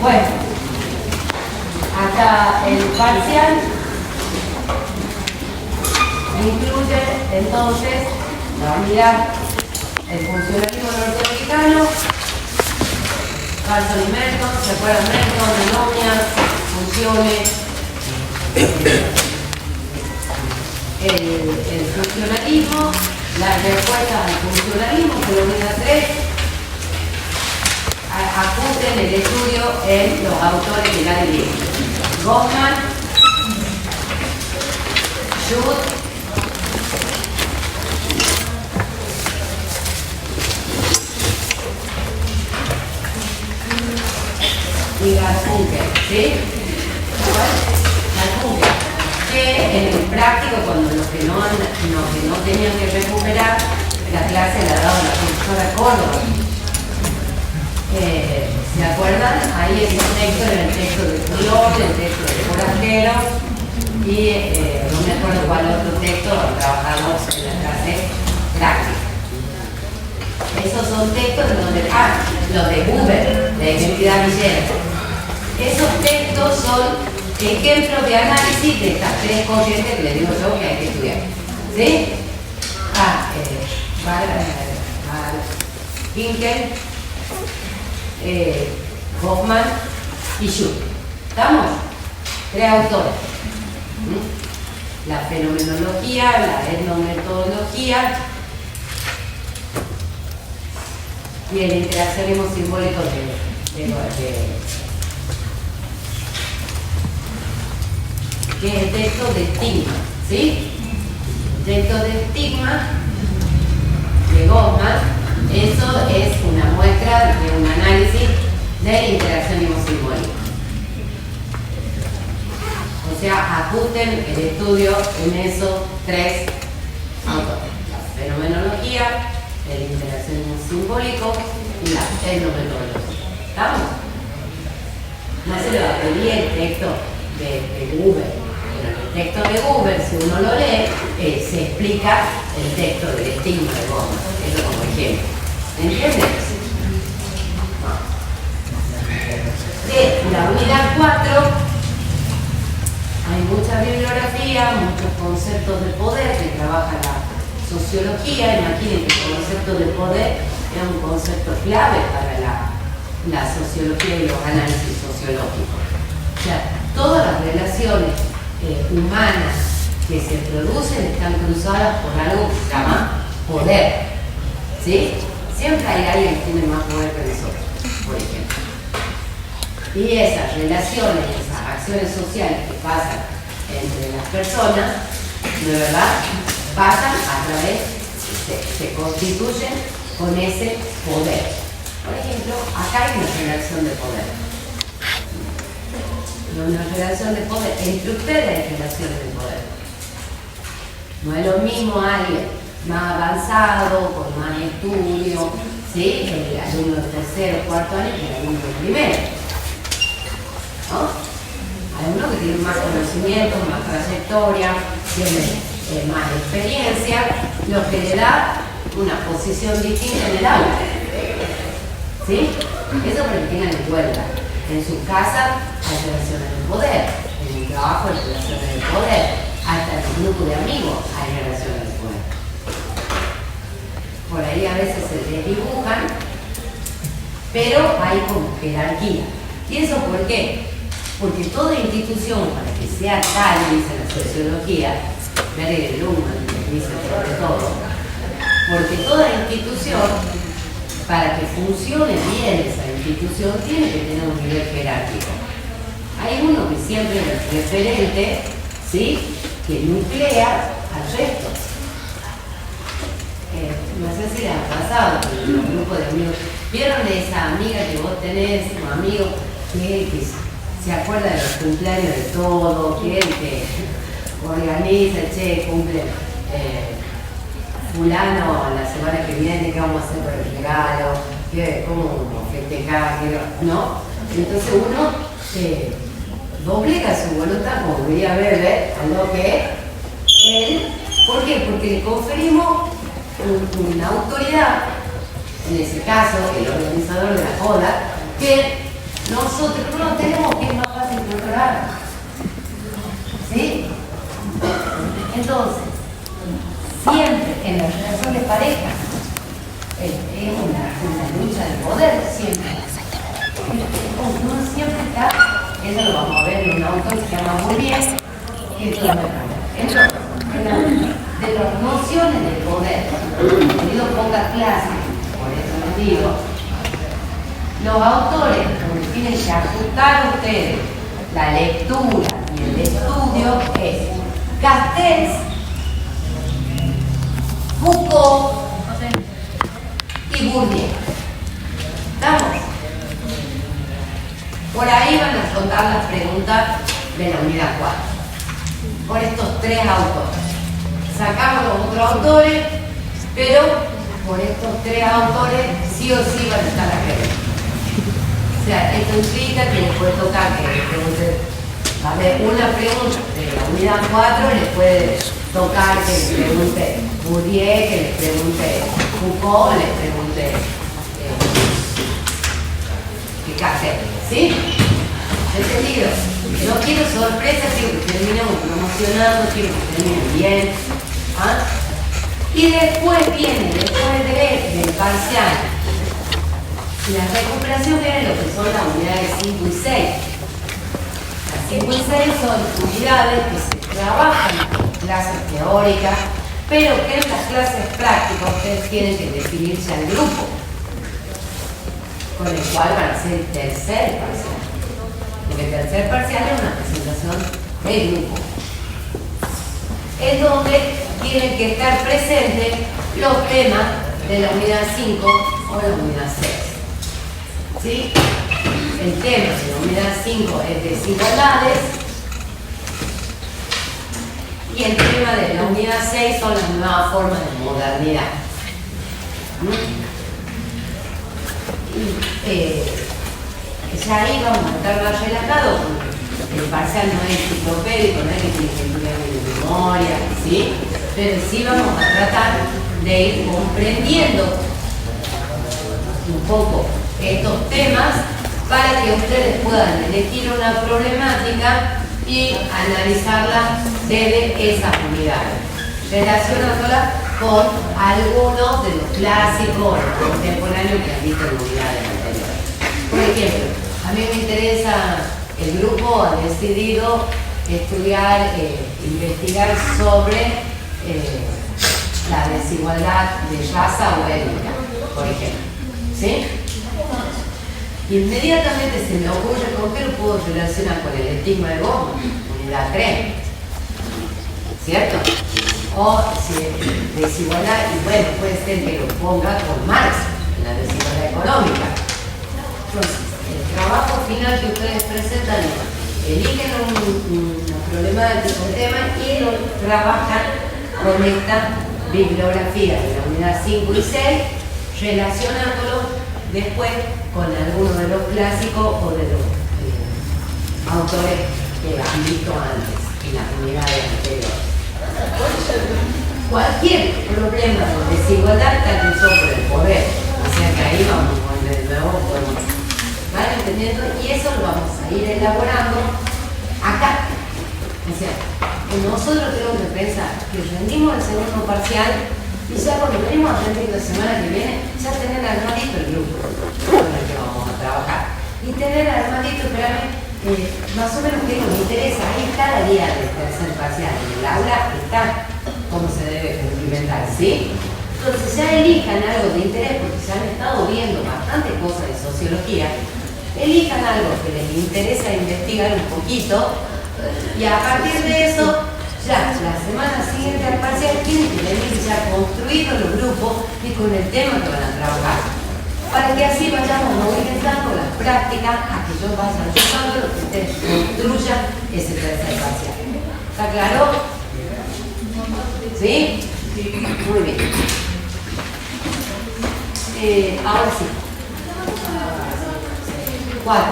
Bueno, hasta el parcial incluye entonces la unidad, el funcionalismo norteamericano, Carlson y Merton, ¿se acuerdan? Merton, anomias, funciones, el funcionalismo, las respuestas al funcionalismo, columna 3, ajusten el estudio en los autores que la dirigen. Goffman, Schut, y Garfunkel, ¿sí? Garfunkel, que en el práctico, cuando los que no tenían que recuperar, la clase la daba la profesora Córdoba. ¿Se acuerdan? Ahí el texto era el texto de Puyol, el texto de Forastero y no me acuerdo cuál otro texto trabajamos en la clase práctica. Esos son textos donde, los de Buber, de identidad villera. Esos textos son ejemplos de análisis de estas tres corrientes que les digo yo que hay que estudiar. ¿Sí? Hinkel, Goffman y Schut. ¿Estamos? Tres autores. La fenomenología, la etnometodología y el interaccionismo simbólico que es el texto de estigma, ¿sí? El texto de estigma de Goffman. Eso es una muestra de un análisis del interaccionismo simbólico. O sea, ajusten el estudio en esos tres autores: la fenomenología, el interaccionismo simbólico y la etnometodología. ¿Estamos? No se le va a pedir el texto de Buber. Pero en el texto de Buber, si uno lo lee, se explica el texto del estigma de Goffman. Eso como ejemplo. ¿Entiendes? De la unidad 4 hay mucha bibliografía, muchos conceptos de poder que trabaja la sociología. Imaginen que el concepto de poder es un concepto clave para la sociología y los análisis sociológicos. O sea, todas las relaciones humanas que se producen están cruzadas por algo que se llama poder. ¿Sí? Siempre hay alguien que tiene más poder que nosotros, por ejemplo. Y esas relaciones, esas acciones sociales que pasan entre las personas, ¿de verdad? Pasan a través, se constituyen con ese poder. Por ejemplo, acá hay una relación de poder. Una relación de poder. Entre ustedes hay relaciones de poder. No es lo mismo alguien más avanzado, con más estudio, ¿sí? El alumno de tercero, cuarto año que el alumno de primero. ¿No? Hay uno que tiene más conocimiento, más trayectoria, tiene más experiencia, lo que le da una posición distinta en el aula. ¿Sí? Eso para que tengan en cuenta. En su casa hay relaciones de poder, en el trabajo hay relaciones de poder, hasta en el grupo de amigos hay relaciones de poder. Por ahí a veces se desdibujan, pero hay como jerarquía. ¿Y eso por qué? Porque toda institución, para que sea tal, dice la sociología, Berger Luhmann dice sobre todo, porque toda institución, para que funcione bien esa institución, tiene que tener un nivel jerárquico. Hay uno que siempre es el referente, ¿sí?, que nuclea al resto. No sé si les ha pasado con los grupos de amigos. ¿Vieron de esa amiga que vos tenés, un amigo que se acuerda de los cumpleaños de todo, que organiza, che, cumple fulano la semana que viene, ¿qué vamos a hacer por el regalo? ¿Cómo festejar? ¿No? Entonces uno doblega su voluntad, como diría Weber, a lo que él. ¿Por qué? Porque le conferimos una autoridad, en ese caso el organizador de la joda, que nosotros no tenemos que es más fácil controlar. ¿Sí? Entonces, siempre en la relación de pareja es una lucha de poder, siempre. Uno siempre está, eso lo vamos a ver en un autor que se llama Bourdieu, que es lo entonces, de las nociones del poder, he tenido poca clase, por eso les digo, los autores, como tienen que ajustar ustedes la lectura y el estudio, es Castells, Foucault y Bourdieu. ¿Estamos? Por ahí van a soltar las preguntas de la unidad 4, por estos tres autores. Sacamos los otros autores, pero por estos tres autores sí o sí van a estar las preguntas. O sea, esto implica que les puede tocar que les pregunte, a ver, una pregunta de la unidad 4 les puede tocar que les pregunte Bourdieu, que les pregunte Foucault, les pregunte Castells, ¿sí? ¿Entendido? No quiero sorpresas, quiero que terminemos promocionando, quiero que terminen bien. ¿Ah? Y después viene, después del parcial, la recuperación viene lo que son las unidades 5 y 6. Las 5 y 6 son unidades que se trabajan en clases teóricas, pero que en las clases prácticas ustedes tienen que definirse al grupo, con el cual van a ser el tercer parcial. Porque el tercer parcial es una presentación del grupo, es donde tienen que estar presentes los temas de la unidad 5 o la unidad 6. ¿Sí? El tema de la unidad 5 es desigualdades y el tema de la unidad 6 son las nuevas formas de modernidad. Ya ahí vamos a estar más relatados, el parcial no es enciclopédico, no es que tiene que estudiar de memoria, ¿sí? Pero sí vamos a tratar de ir comprendiendo un poco estos temas para que ustedes puedan elegir una problemática y analizarla desde esas unidades, relacionándola con algunos de los clásicos contemporáneos que han visto en unidades anteriores. Por ejemplo, a mí me interesa, el grupo ha decidido estudiar, investigar sobre la desigualdad de raza o étnica, por ejemplo. ¿Sí? Inmediatamente se me ocurre con qué lo puedo relacionar con el estigma de Goldman, unidad 3, ¿cierto? O si desigualdad, y bueno, puede ser que lo ponga con Marx, en la desigualdad económica. Entonces, el trabajo final que ustedes presentan, eligen una problemática, un tema y lo trabajan con esta bibliografía de la unidad 5 y 6, relacionándolo después con algunos de los clásicos o de los autores que han visto antes en las unidades anteriores. Cualquier problema de desigualdad está cruzado por el poder, o sea que ahí vamos de nuevo, ¿van entendiendo? Y eso lo vamos a ir elaborando acá. O sea, nosotros tenemos que pensar que rendimos el segundo parcial y ya cuando venimos a rendir la semana que viene, ya tener armadito el grupo con el que vamos a trabajar. Y tener armadito, espérame, más o menos que nos interesa. Ahí está la guía del tercer parcial. En el aula está cómo se debe cumplimentar, ¿sí? Entonces ya elijan algo de interés, porque ya han estado viendo bastantes cosas de sociología. Elijan algo que les interesa investigar un poquito y a partir de eso, ya la semana siguiente al parcial tienen que venir ya construidos los grupos y con el tema que van a trabajar, para que así vayamos movilizando las prácticas a que yo vaya ayudando lo que ustedes construyan ese tercer parcial. ¿Está claro? ¿Sí? Muy bien. Ahora sí. 4.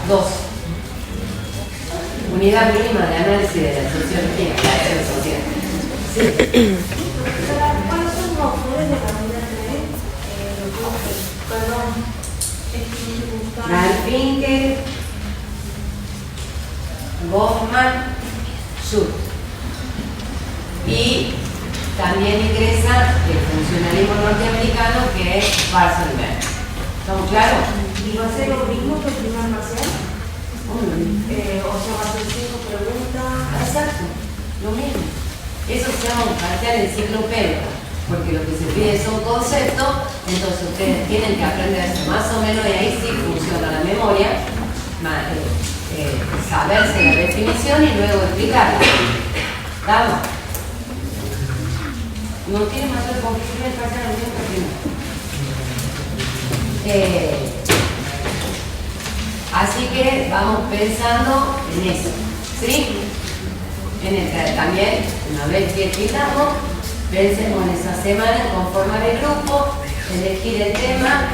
2. Unidad mínima de análisis de la sociología, la R social. Sí. ¿Cuáles son los autores de la unidad 3? Garfinkel, Goffman, Schultz. Y también ingresa el funcionalismo norteamericano, que es Barcelona. ¿Estamos claros? ¿Y va a ser lo mismo que el primer parcial? O sea, va a ser 5 preguntas. Exacto, lo mismo. Eso se llama un parcial enciclopédico, porque lo que se pide son conceptos, entonces ustedes tienen que aprenderse más o menos, y ahí sí funciona la memoria, saberse la definición y luego explicarla. ¿Estamos? No tiene mayor complicación el parcial al mismo primero. Así que vamos pensando en eso, ¿sí? También, una vez que quitamos, pensemos en esa semana en conformar el grupo, elegir el tema,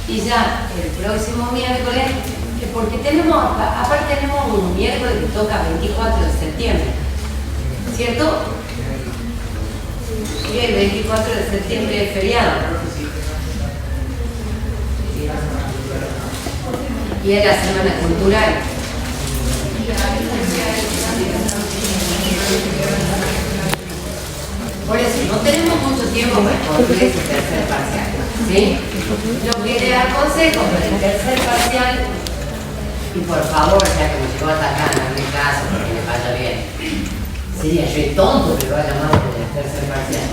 y ya el próximo miércoles, porque aparte tenemos un miércoles que toca 24 de septiembre, ¿cierto? Y el 24 de septiembre es feriado. Y es la semana cultural. Por eso, no tenemos mucho tiempo para construir ese tercer parcial, ¿sí? Lo que les aconsejo para el tercer parcial, y por favor, ya que me llegó hasta acá, no hagan caso, porque me vaya bien. Sería yo tonto que lo haya llamado por el tercer parcial.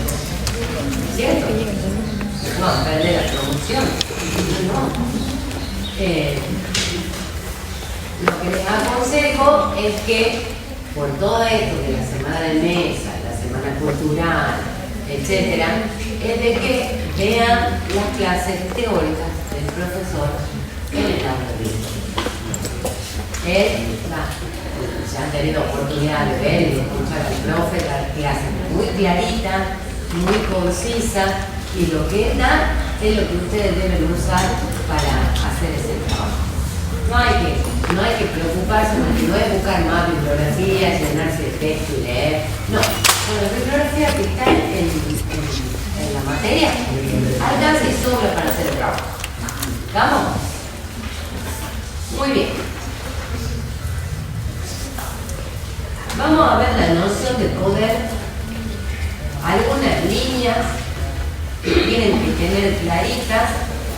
¿Cierto? No, perder la promoción. No. Lo que les aconsejo es que por todo esto de la semana de mesa, la semana cultural, etc., es de que vean las clases teóricas del profesor en el aula virtual. Se han tenido oportunidad de ver y de escuchar al profe dar clases muy clarita, muy concisa, y lo que él da es lo que ustedes deben usar para hacer ese trabajo. No hay que preocuparse, no es buscar más bibliografía, llenarse de texto y leer. No, con la bibliografía que está en la materia, alcanza y sobra para hacer el trabajo. ¿Vamos? Muy bien. Vamos a ver la noción de poder. Algunas líneas que tienen que tener claritas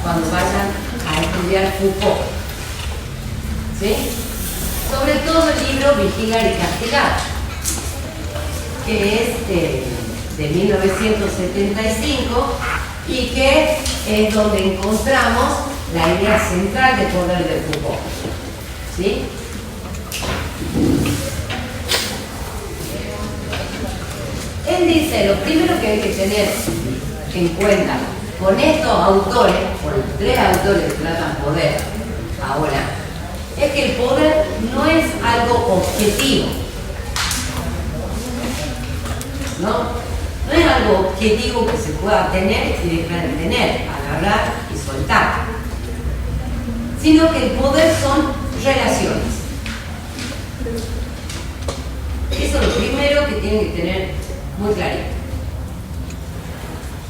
cuando vayan a estudiar Foucault. ¿Sí? Sobre todo el libro Vigilar y Castigar, que es de 1975 y que es donde encontramos la idea central de poder de Foucault. ¿Sí? Él dice, lo primero que hay que tener en cuenta con estos autores, con los tres autores que tratan poder ahora, es que el poder no es algo objetivo. No es algo objetivo que se pueda tener y dejar de tener, agarrar y soltar, sino que el poder son relaciones. Eso es lo primero que tienen que tener muy clarito.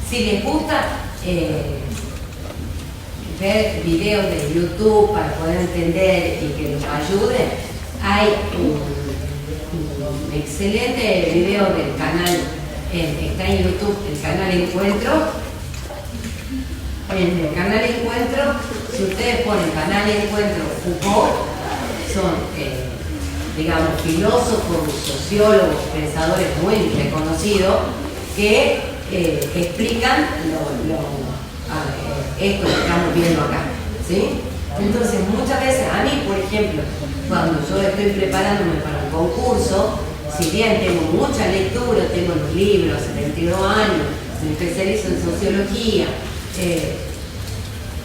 Si les gusta ver videos de YouTube para poder entender y que nos ayude, hay un excelente video del canal, está en YouTube, el canal Encuentro. En el canal Encuentro, si ustedes ponen canal Encuentro Foucault, son digamos filósofos, sociólogos, pensadores muy reconocidos que explican esto que estamos viendo acá, ¿sí? Entonces muchas veces a mí, por ejemplo, cuando yo estoy preparándome para un concurso, si bien tengo mucha lectura, tengo los libros, 22 años, me especializo en sociología,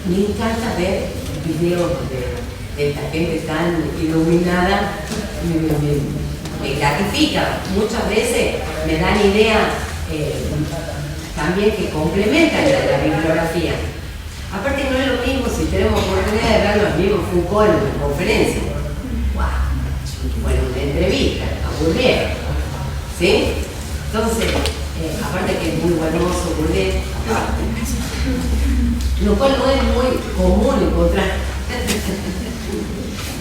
me encanta ver videos de esta gente tan iluminada, me gratifica, muchas veces me dan ideas también que complementan la bibliografía. Aparte no es lo mismo si tenemos oportunidad de verlo al mismo Foucault en una conferencia. ¡Wow! Bueno, una entrevista, aburrido. ¿Sí? Entonces, aparte que es muy buenoso, lo cual no es muy común encontrar.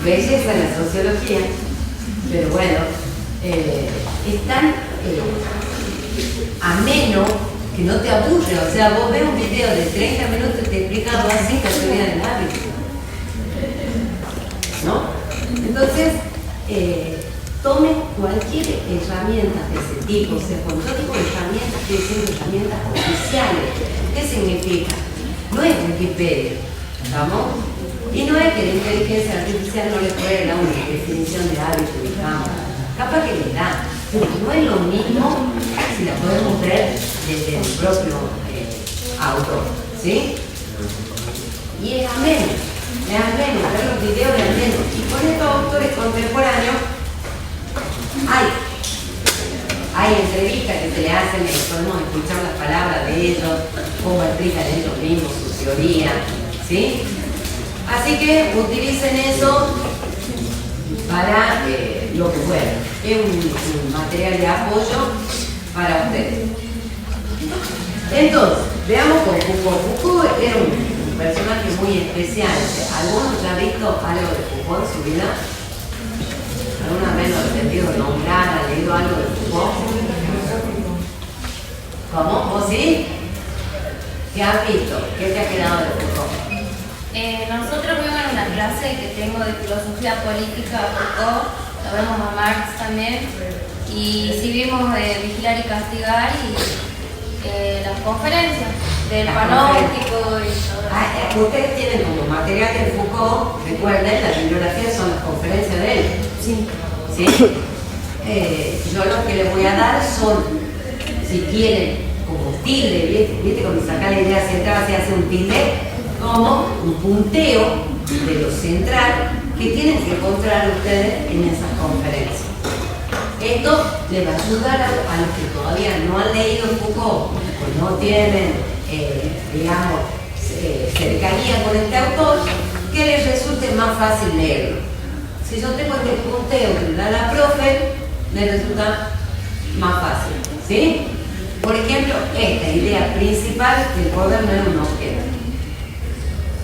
belleza en la sociología, pero bueno, es tan ameno que no te aburre. O sea, vos ves un video de 30 minutos y te explica algo así, que teoría del hábito, ¿no? Entonces, tomen cualquier herramienta de ese tipo. O sea, cuando yo digo herramientas, estoy diciendo herramientas oficiales. ¿Qué significa? No es Wikipedia, ¿estamos? Y no es que la inteligencia artificial no le puede dar una definición de hábito, digamos. Capaz que le da, pero no es lo mismo si la podemos ver desde el propio autor, ¿sí? Y es ameno, ver los videos de ameno. Y con estos autores contemporáneos hay entrevistas que se le hacen, podemos escuchar las palabras de ellos, cómo explican ellos mismos su teoría, ¿sí? Así que utilicen eso para lo que puedan. Es un material de apoyo para ustedes. Entonces, veamos con Foucault. Foucault era un personaje muy especial. ¿Algunos ya han visto algo de Foucault en su vida? ¿Alguna vez lo han sentido nombrar, han leído algo de Foucault? ¿Cómo? ¿Vos sí? ¿Qué has visto? ¿Qué te ha quedado de Foucault? Nosotros vemos en una clase que tengo de filosofía política a Foucault, lo vemos a Marx también, y sí vimos Vigilar y Castigar y las conferencias del panóptico y todo. Ustedes tienen como material de Foucault, recuerden, las bibliografías son las conferencias de él. Sí. ¿Sí? Yo lo que les voy a dar son, si quieren, como tilde, ¿viste? Cuando saca la idea central se hace un tilde, como un punteo de lo central que tienen que encontrar ustedes en esas conferencias. Esto les va a ayudar a los que todavía no han leído Foucault, o no tienen, digamos, cercanía con este autor, que les resulte más fácil leerlo. Si yo tengo este punteo que da la profe, les resulta más fácil, ¿sí? Por ejemplo, esta idea principal, que el poder no es un objeto,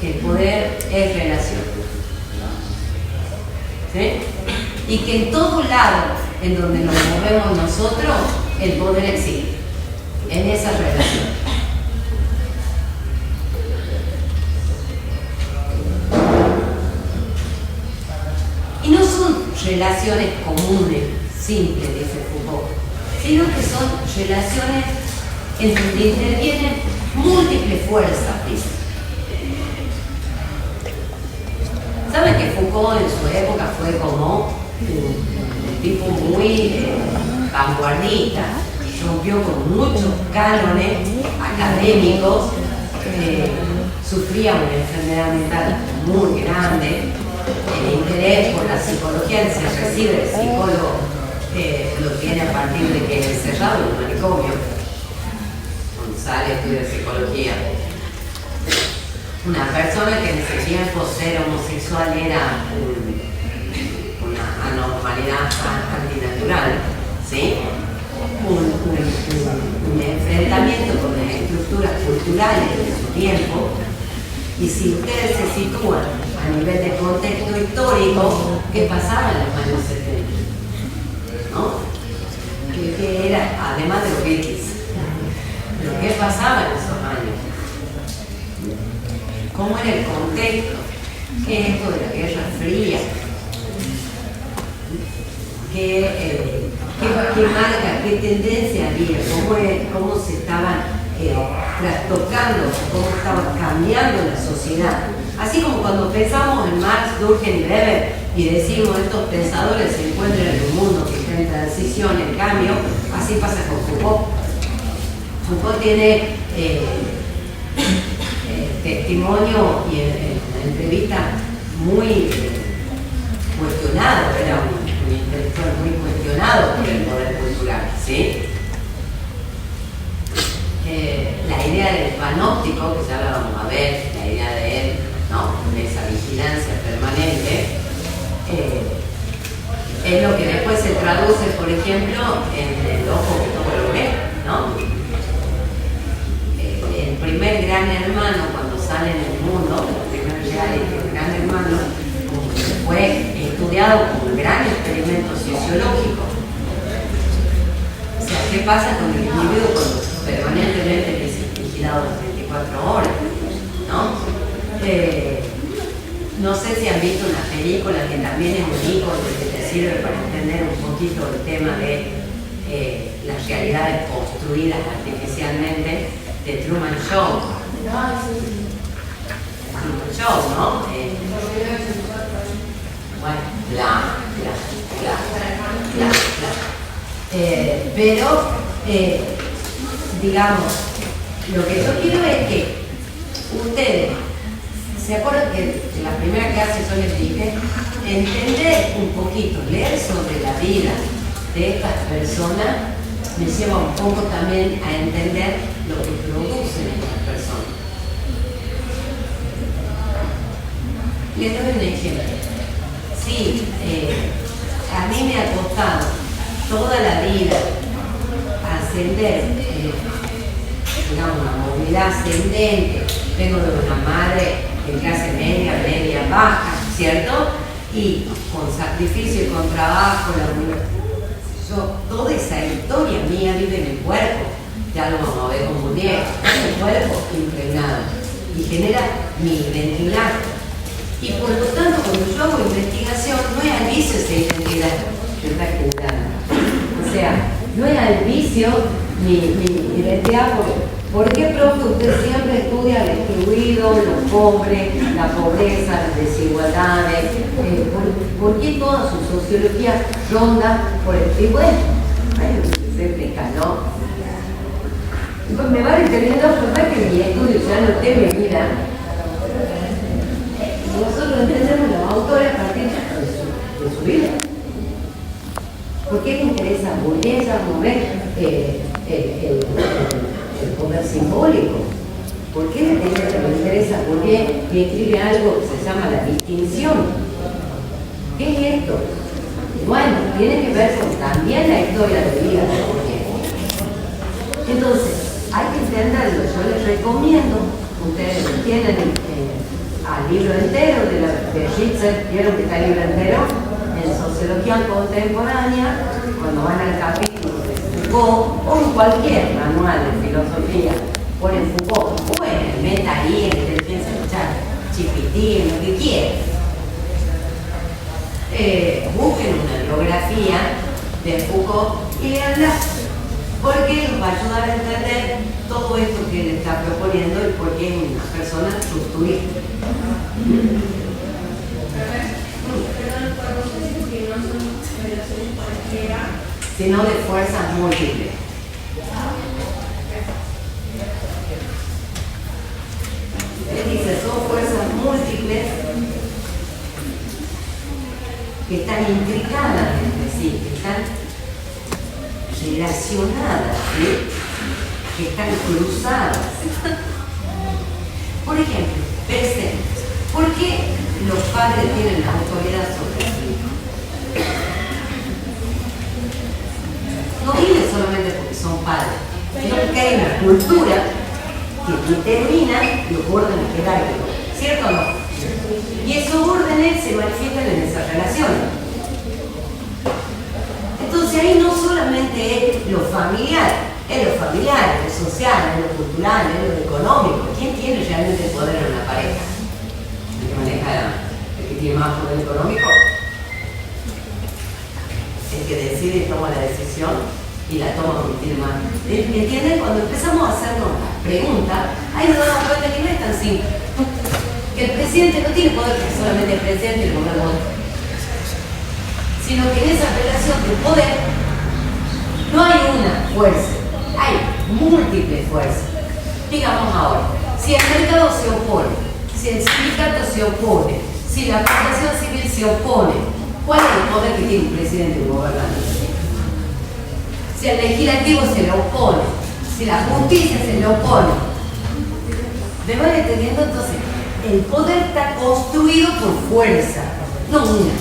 que el poder es relación, ¿sí? Y que en todo lado en donde nos movemos nosotros, el poder existe, en esa relación. Y no son relaciones comunes, simples, dice Foucault, sino que son relaciones en donde intervienen múltiples fuerzas, dice. ¿Saben que Foucault en su época fue como un tipo muy vanguardista? Rompió con muchos cánones académicos, sufría una enfermedad mental muy grande. El interés por la psicología, él se recibe de psicólogo, lo tiene a partir de que es encerrado en un manicomio, cuando sale a estudiar psicología. Una persona que en ese tiempo ser homosexual era una anormalidad antinatural, ¿sí? Un enfrentamiento con las estructuras culturales de su tiempo. Y si ustedes se sitúan a nivel de contexto histórico, ¿qué pasaba en los años 70? ¿No? ¿Qué era, además de los Beatles? ¿Pero qué pasaba en esos años? ¿Cómo era el contexto? ¿Qué es esto de la Guerra Fría? ¿Qué marca, qué tendencia había? ¿Cómo se estaban trastocando? ¿Cómo estaba cambiando la sociedad? Así como cuando pensamos en Marx, Durkheim y Weber y decimos estos pensadores se encuentran en un mundo que está en transición, en cambio, así pasa con Foucault. Foucault tiene testimonio y en la entrevista muy cuestionado, era un intelectual muy cuestionado por el poder cultural, ¿sí? La idea del panóptico, que ya la vamos a ver, la idea de él, ¿no? De esa vigilancia permanente, es lo que después se traduce, por ejemplo, en el ojo que todo lo ve, ¿no? El primer gran hermano, cuando sale en el mundo, el primer reality, el gran hermano, ¿no? No sé si han visto una película que también es un icono que te sirve para entender un poquito el tema de las realidades construidas artificialmente, de Truman Show. Truman Show, ¿no? Bueno, pero, digamos, lo que yo quiero es que ustedes, ¿se acuerdan que en la primera clase yo les dije? Entender un poquito, leer sobre la vida de estas personas me lleva un poco también a entender lo que producen estas personas. Les doy un ejemplo. Sí, a mí me ha costado toda la vida ascender, digamos, una movilidad ascendente. Vengo de una madre de clase media, baja, ¿cierto? Y con sacrificio y con trabajo, toda esa historia mía vive en el cuerpo, ya lo vamos a ver como muy bien, en el cuerpo impregnado y genera mi identidad. Y por lo tanto, cuando yo hago investigación, no es al vicio esa identidad que está generando. O sea, no es al vicio mi identidad. ¿Por qué, profe, usted siempre estudia el excluido, los pobres, la pobreza, las desigualdades? ¿Por qué toda su sociología ronda por el... Y bueno, se explica, ¿no? Pues me van entendiendo, profe, que mi estudio ya no te me mira. Nosotros entendemos los autores a partir de su vida. ¿Por qué le interesa a Bourdieu mover el poder simbólico? ¿Por qué le interesa a Bourdieu y escribe algo que se llama la distinción? ¿Qué es esto? Bueno, tiene que ver con también la historia de vida de Bourdieu. Entonces, hay que entenderlo. Yo les recomiendo, ustedes tienen al libro entero de Ritzel, vieron que está el libro entero en Sociología Contemporánea, cuando van al capítulo de Foucault o en cualquier manual de filosofía, ponen Foucault, bueno, meta ahí, en el piensa escuchar chipitín, lo que quieran. Busquen una biografía de Foucault y leanla, porque nos va a ayudar a entender todo esto que él está proponiendo y por qué es una persona rupturista. Sino de fuerzas múltiples. Él dice, son fuerzas múltiples que están implicadas entre sí, que están relacionadas, ¿sí? Que están cruzadas. Por ejemplo, presentes. ¿Por qué los padres tienen la autoridad sobre los hijos? No viven solamente porque son padres, sino porque hay una cultura que determina los órdenes jerárquicos, ¿cierto o no? Y esos órdenes se manifiestan en esa relación. Entonces ahí no solamente es lo familiar, es lo social, es lo cultural, es lo económico. ¿Quién tiene realmente poder en la pareja? El que maneja, el que tiene más poder económico, el que decide y toma la decisión y la toma porque tiene más. ¿Entienden? Cuando empezamos a hacernos las preguntas, ahí nos damos cuenta que no es tan simple. Que el presidente no tiene poder porque solamente el presidente y el gobierno, sino que en esa relación de poder no hay una fuerza, hay múltiples fuerzas. Digamos ahora, si el mercado se opone, si el sindicato se opone, si la población civil se opone, ¿cuál es el poder que tiene un presidente y un gobernante? Si el legislativo se le opone, si la justicia se le opone, ¿me van entendiendo? Entonces, el poder está construido por fuerza, no una,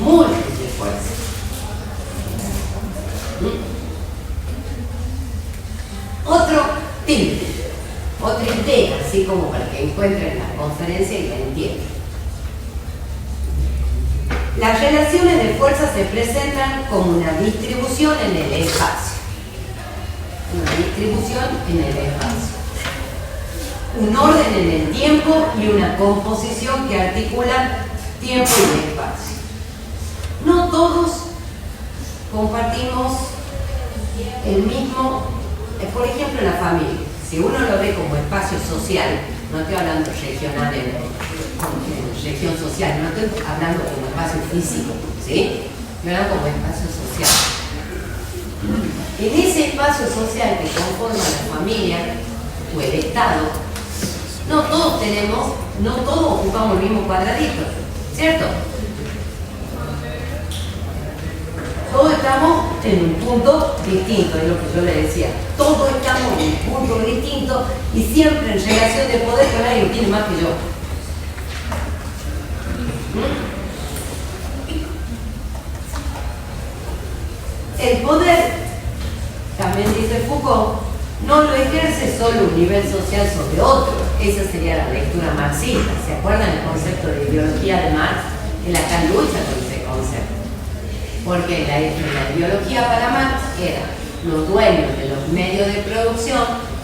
múltiples fuerzas. Otro tip, otra idea, así como para que encuentren la conferencia y la entiendan. Las relaciones de fuerza se presentan como una distribución en el espacio. Una distribución en el espacio. un orden en el tiempo y una composición que articulan tiempo y espacio. No todos compartimos el mismo, por ejemplo, en la familia. Si uno lo ve como espacio social, no estoy hablando regional en región social, no estoy hablando como espacio físico, ¿sí? Estoy hablando como espacio social. En ese espacio social que conforma la familia o el Estado, no todos ocupamos el mismo cuadradito, ¿cierto? Todos estamos en un punto distinto, es lo que yo le decía. Todos estamos en un punto distinto y siempre en relación de poder con alguien que tiene más que yo. El poder, también dice Foucault, no lo ejerce solo un nivel social sobre otro. Esa sería la lectura marxista. ¿Se acuerdan el concepto de ideología de Marx? Él acá lucha con ese concepto. Porque la ideología para Marx era los dueños de los medios de producción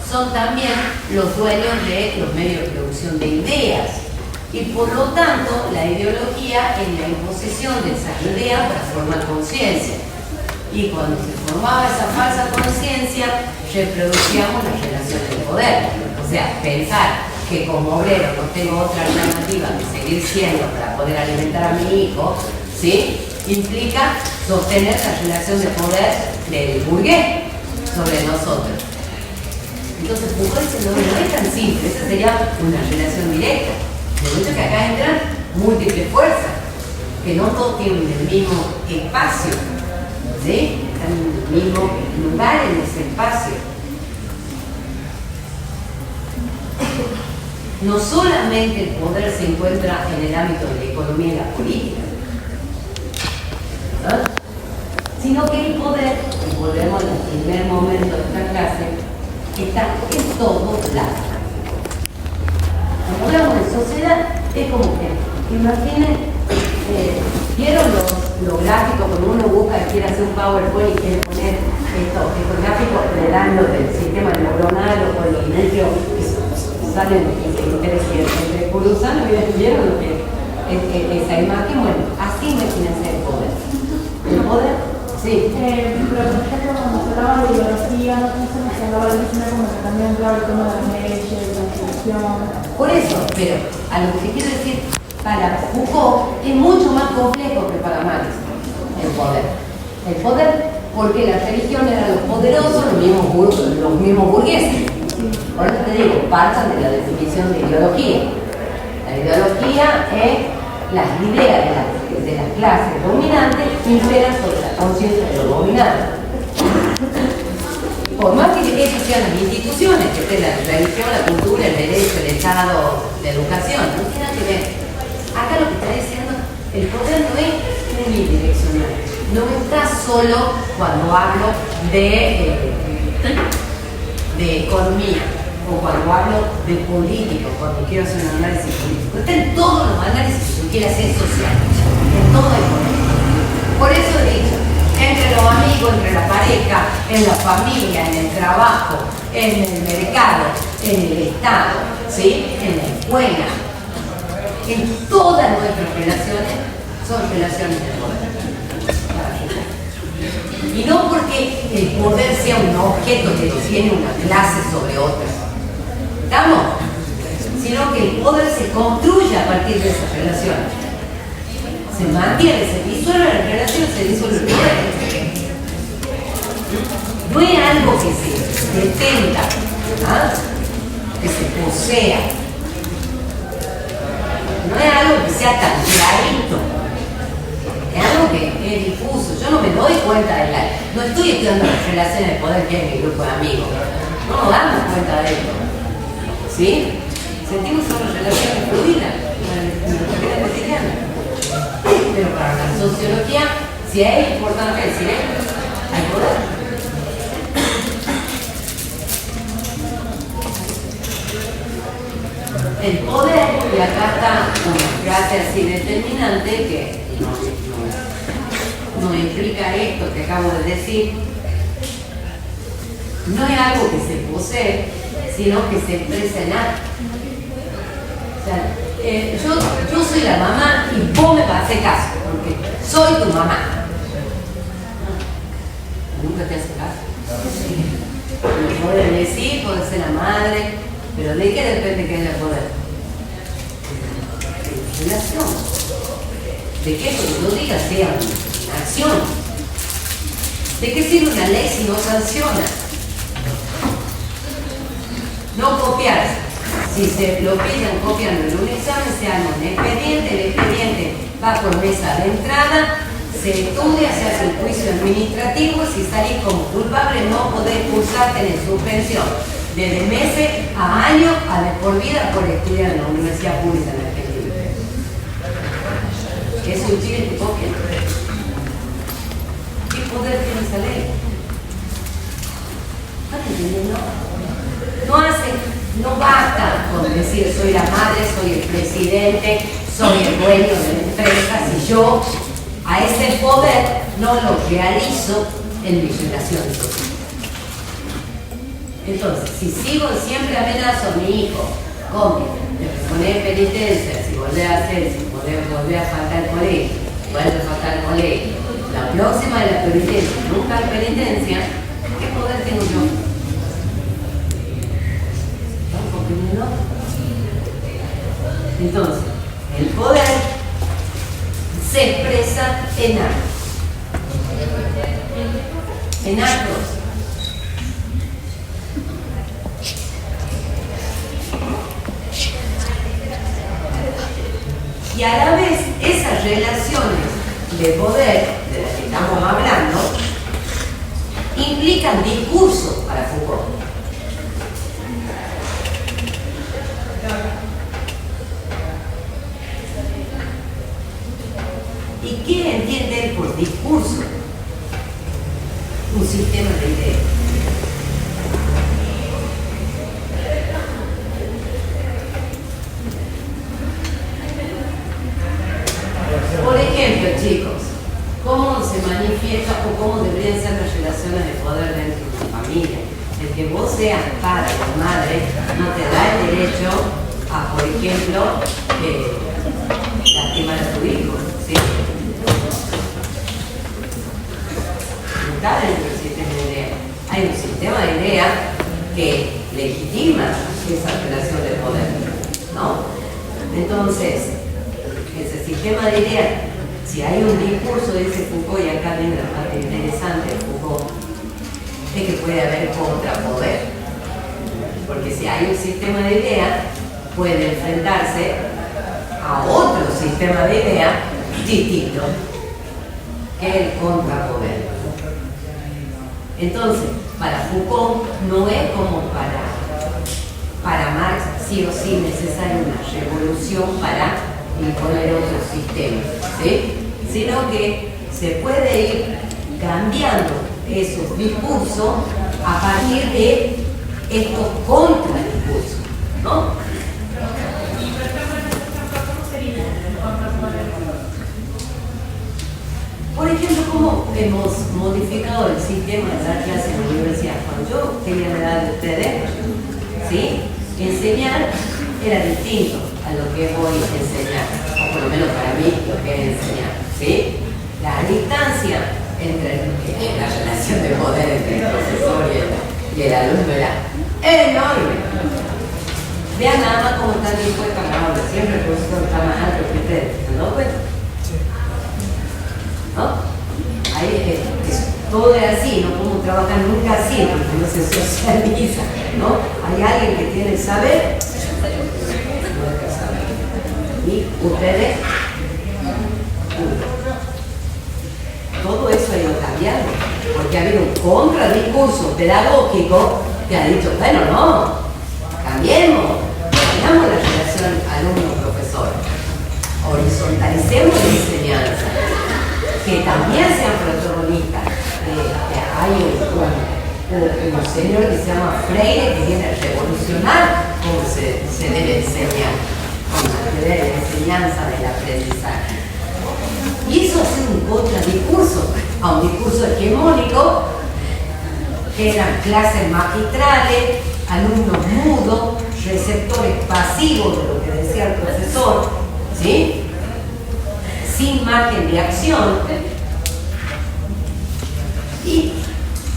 son también los dueños de los medios de producción de ideas. Y por lo tanto, la ideología es la imposición de esas ideas para formar conciencia. Y cuando se formaba esa falsa conciencia, reproducíamos las relaciones de poder. O sea, pensar que como obrero no tengo otra alternativa que seguir siendo para poder alimentar a mi hijo, ¿sí?, implica sostener la relación de poder del burgués sobre nosotros. Entonces, Foucault dice, no es tan simple, esa sería una relación directa. De hecho que acá entran múltiples fuerzas, que no todos tienen el mismo espacio, ¿sí? Están en el mismo lugar en ese espacio. No solamente el poder se encuentra en el ámbito de la economía y la política, ¿no?, sino que el poder, y volvemos al primer momento de esta clase, está en todo lado. Cuando hablamos de sociedad, es como que, imaginen, ¿vieron los gráficos cuando uno busca y quiere hacer un PowerPoint y quiere poner estos gráficos le dan los del sistema neuronal o con los nervios que salen entre cruzando? ¿Vieron lo que esa imagen? Bueno, así imagínense el poder. ¿El poder? Sí. Pero por ejemplo, cuando se hablaba de ideología, no se hablaba de eso, como que también hablaba el tema de las leyes, de la institución. Por eso, pero a lo que quiero decir, para Foucault es mucho más complejo que para Marx el poder. El poder, porque la religión eran los poderosos, los mismos burgueses. Por eso te digo, partan de la definición de ideología. La ideología es las ideas de las clases dominantes imperan sobre la conciencia de los dominados. Por más que esas sean las instituciones, que estén la religión, la cultura, el derecho, el Estado, la educación, no tiene nada que ver. Acá lo que está diciendo, el poder no es unidireccional. No está solo cuando hablo de economía o cuando hablo de político, cuando quiero hacer un análisis político. Está en todos los análisis que uno quiere hacer social, en todo el poder. Por eso he dicho, entre los amigos, entre la pareja, en la familia, en el trabajo, en el mercado, en el Estado, ¿sí?, en la escuela, en todas nuestras relaciones son relaciones de poder. Y no porque el poder sea un objeto que tiene una clase sobre otra, ¿estamos? Sino que el poder se construye a partir de esas relaciones. Se mantiene, se disuelve la relación, se disuelve el poder. No es algo que se detenga, ¿ah?, que se posea. No es algo que sea tan clarito. Es algo que es difuso. Yo no me doy cuenta de no estoy estudiando las relaciones de poder que es mi grupo de amigos. No nos damos cuenta de esto. ¿Sí? Sentimos una relación fluida en nuestra vida cotidiana. Pero para la sociología, si es importante decir esto, hay poder. El poder, y acá está una frase así determinante que no implica esto que acabo de decir, no es algo que se posee, sino que se expresa en acto. sea, yo soy la mamá y vos me vas a hacer caso, porque soy tu mamá. Nunca te hace caso. Sí. Puede decir, puede ser la madre, pero ¿de qué depende que haya poder? De relación. ¿De qué? Porque no digas sea una acción. ¿De qué sirve una ley si no sanciona? No copiarse. Si se lo piden copiando en un examen, se arma un expediente, el expediente va por mesa de entrada, se estudia, se hace un juicio administrativo, si salís como culpable no podés cursar, tenés suspensión desde meses a años a de por vida por estudiar en la universidad pública en Argentina. ¿Eso en Chile te copian? ¿Qué poder tiene esa ley? ¿Están entendiendo? No basta con decir soy la madre, soy el presidente, soy el dueño de la empresa, si yo a ese poder no lo realizo en mi relación social. Entonces, si sigo siempre amenazo a mi hijo con poner penitencia, si volver a hacer, si volver a faltar al colegio, vuelve a faltar al colegio, la próxima de la penitencia, nunca hay penitencia, ¿qué poder tengo yo? Entonces, el poder se expresa en actos. En actos. Y a la vez, esas relaciones de poder de las que estamos hablando implican discursos para Foucault. ¿Y qué entiende él por discurso? Un sistema de ideas. Por ejemplo, chicos, ¿cómo se manifiesta o cómo deberían ser las relaciones de poder dentro de una familia? El que vos seas padre o madre no te da el derecho a, por ejemplo, lastimar a tu hijo, ¿sí? Está dentro del sistema de ideas. Hay un sistema de ideas que legitima esa relación de poder, ¿no? Entonces, ese sistema de ideas, si hay un discurso, dice Foucault, y acá viene la parte interesante de Foucault, es que puede haber contrapoder. Porque si hay un sistema de ideas, puede enfrentarse a otro sistema de ideas distinto, que es el contrapoder. Entonces, para Foucault no es como para Marx sí o sí necesaria una revolución para imponer otro sistema, ¿sí? Sino que se puede ir cambiando esos discursos a partir de estos contradiscursos, ¿no? Por ejemplo, ¿cómo hemos modificado el sistema de dar clases en la universidad? Cuando yo tenía la edad de ustedes, ¿sí? Enseñar era distinto a lo que es hoy enseñar, o por lo menos para mí lo que es enseñar, ¿sí? La distancia entre la relación de poder entre el profesor y el alumno era enorme. Vean nada más cómo están dispuestos a la aula, siempre el profesor está más alto que ustedes, ¿no? Pues, ¿no? Ahí todo es así, no podemos trabajar nunca así, porque no se socializa, ¿no? Hay alguien que tiene el saber, no es que saber. Y ustedes, todo eso ha ido cambiando, porque ha habido un contradiscurso pedagógico que ha dicho, bueno, no, cambiemos la relación alumno-profesor, horizontalicemos la enseñanza, que también sean protagonistas. Hay un señor que se llama Freire que viene a revolucionar cómo se debe enseñar, con la teoría de la enseñanza del aprendizaje. Y eso hace un contradiscurso a un discurso hegemónico que eran clases magistrales, alumnos mudos, receptores pasivos de lo que decía el profesor, ¿sí? Sin margen de acción. Y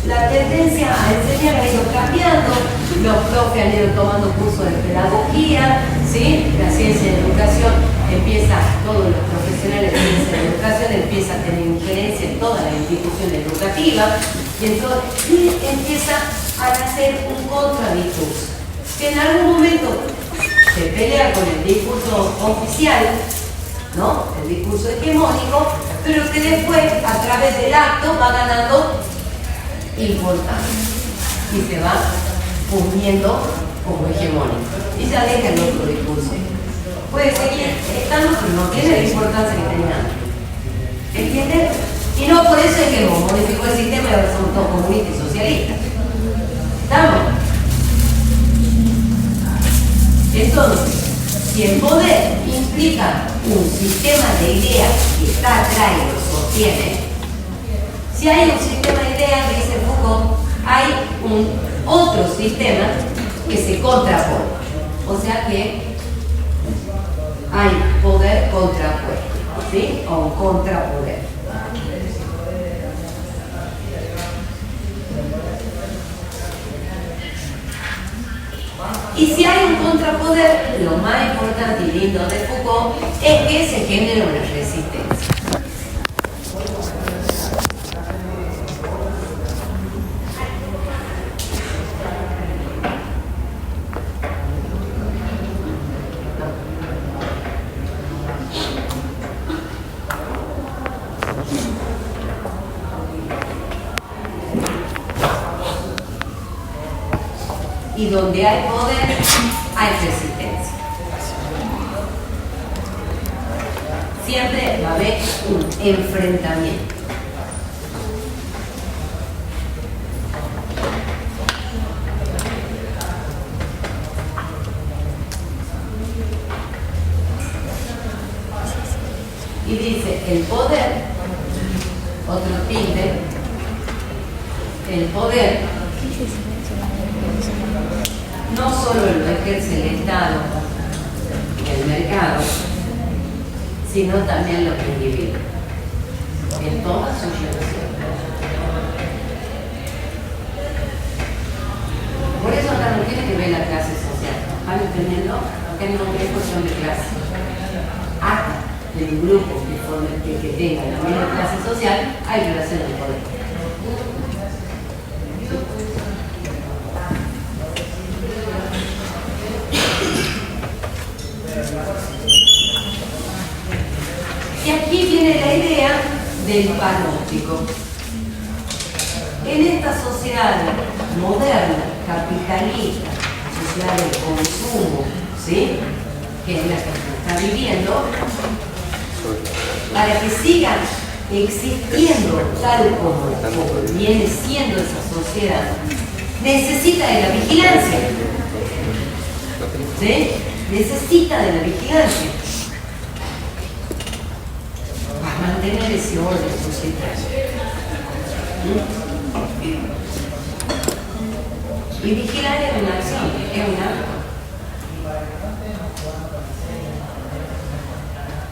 la tendencia a enseñar ha ido cambiando, los profes han ido tomando cursos de pedagogía, ¿sí? La ciencia de educación empieza, todos los profesionales de ciencia de educación empiezan a tener injerencia en toda la institución educativa, y entonces empieza a nacer un contradiscurso, que en algún momento se pelea con el discurso oficial, ¿no? El discurso hegemónico, pero que después, a través del acto, va ganando importancia y se va uniendo como hegemónico y ya deja el otro discurso. Puede seguir estando, pero no tiene la importancia que tenía antes. ¿Entienden? Y no por eso es que modificó el sistema y ahora somos todos comunistas y socialistas. ¿Estamos? Entonces, si el poder implica un sistema de ideas que está atrás y lo sostiene, si hay un sistema de ideas, dice Foucault, hay otro sistema que se contrapone. O sea que hay poder contrapuesto, ¿sí? O un contrapoder. Y si hay un contrapoder, lo más importante y lindo de Foucault es que se genera una resistencia. Y donde hay poder, hay resistencia. Siempre va a haber un enfrentamiento. Y dice, el poder, otro tilde, el poder no solo lo ejerce el Estado, el mercado, sino también los individuos, en todas sus relaciones. Por eso acá no tiene que ver la clase social. ¿Van entendiendo? Acá no es cuestión de clase. Acá, del grupo que tenga la misma clase social, hay relación de poder. Y aquí viene la idea del panóptico. En esta sociedad moderna, capitalista, sociedad del consumo, ¿sí?, que es la que se está viviendo, para que siga existiendo tal como viene siendo esa sociedad, necesita de la vigilancia, ¿sí? Necesita de la vigilancia para mantener ese orden societario. Y vigilar es una acción, es un acto.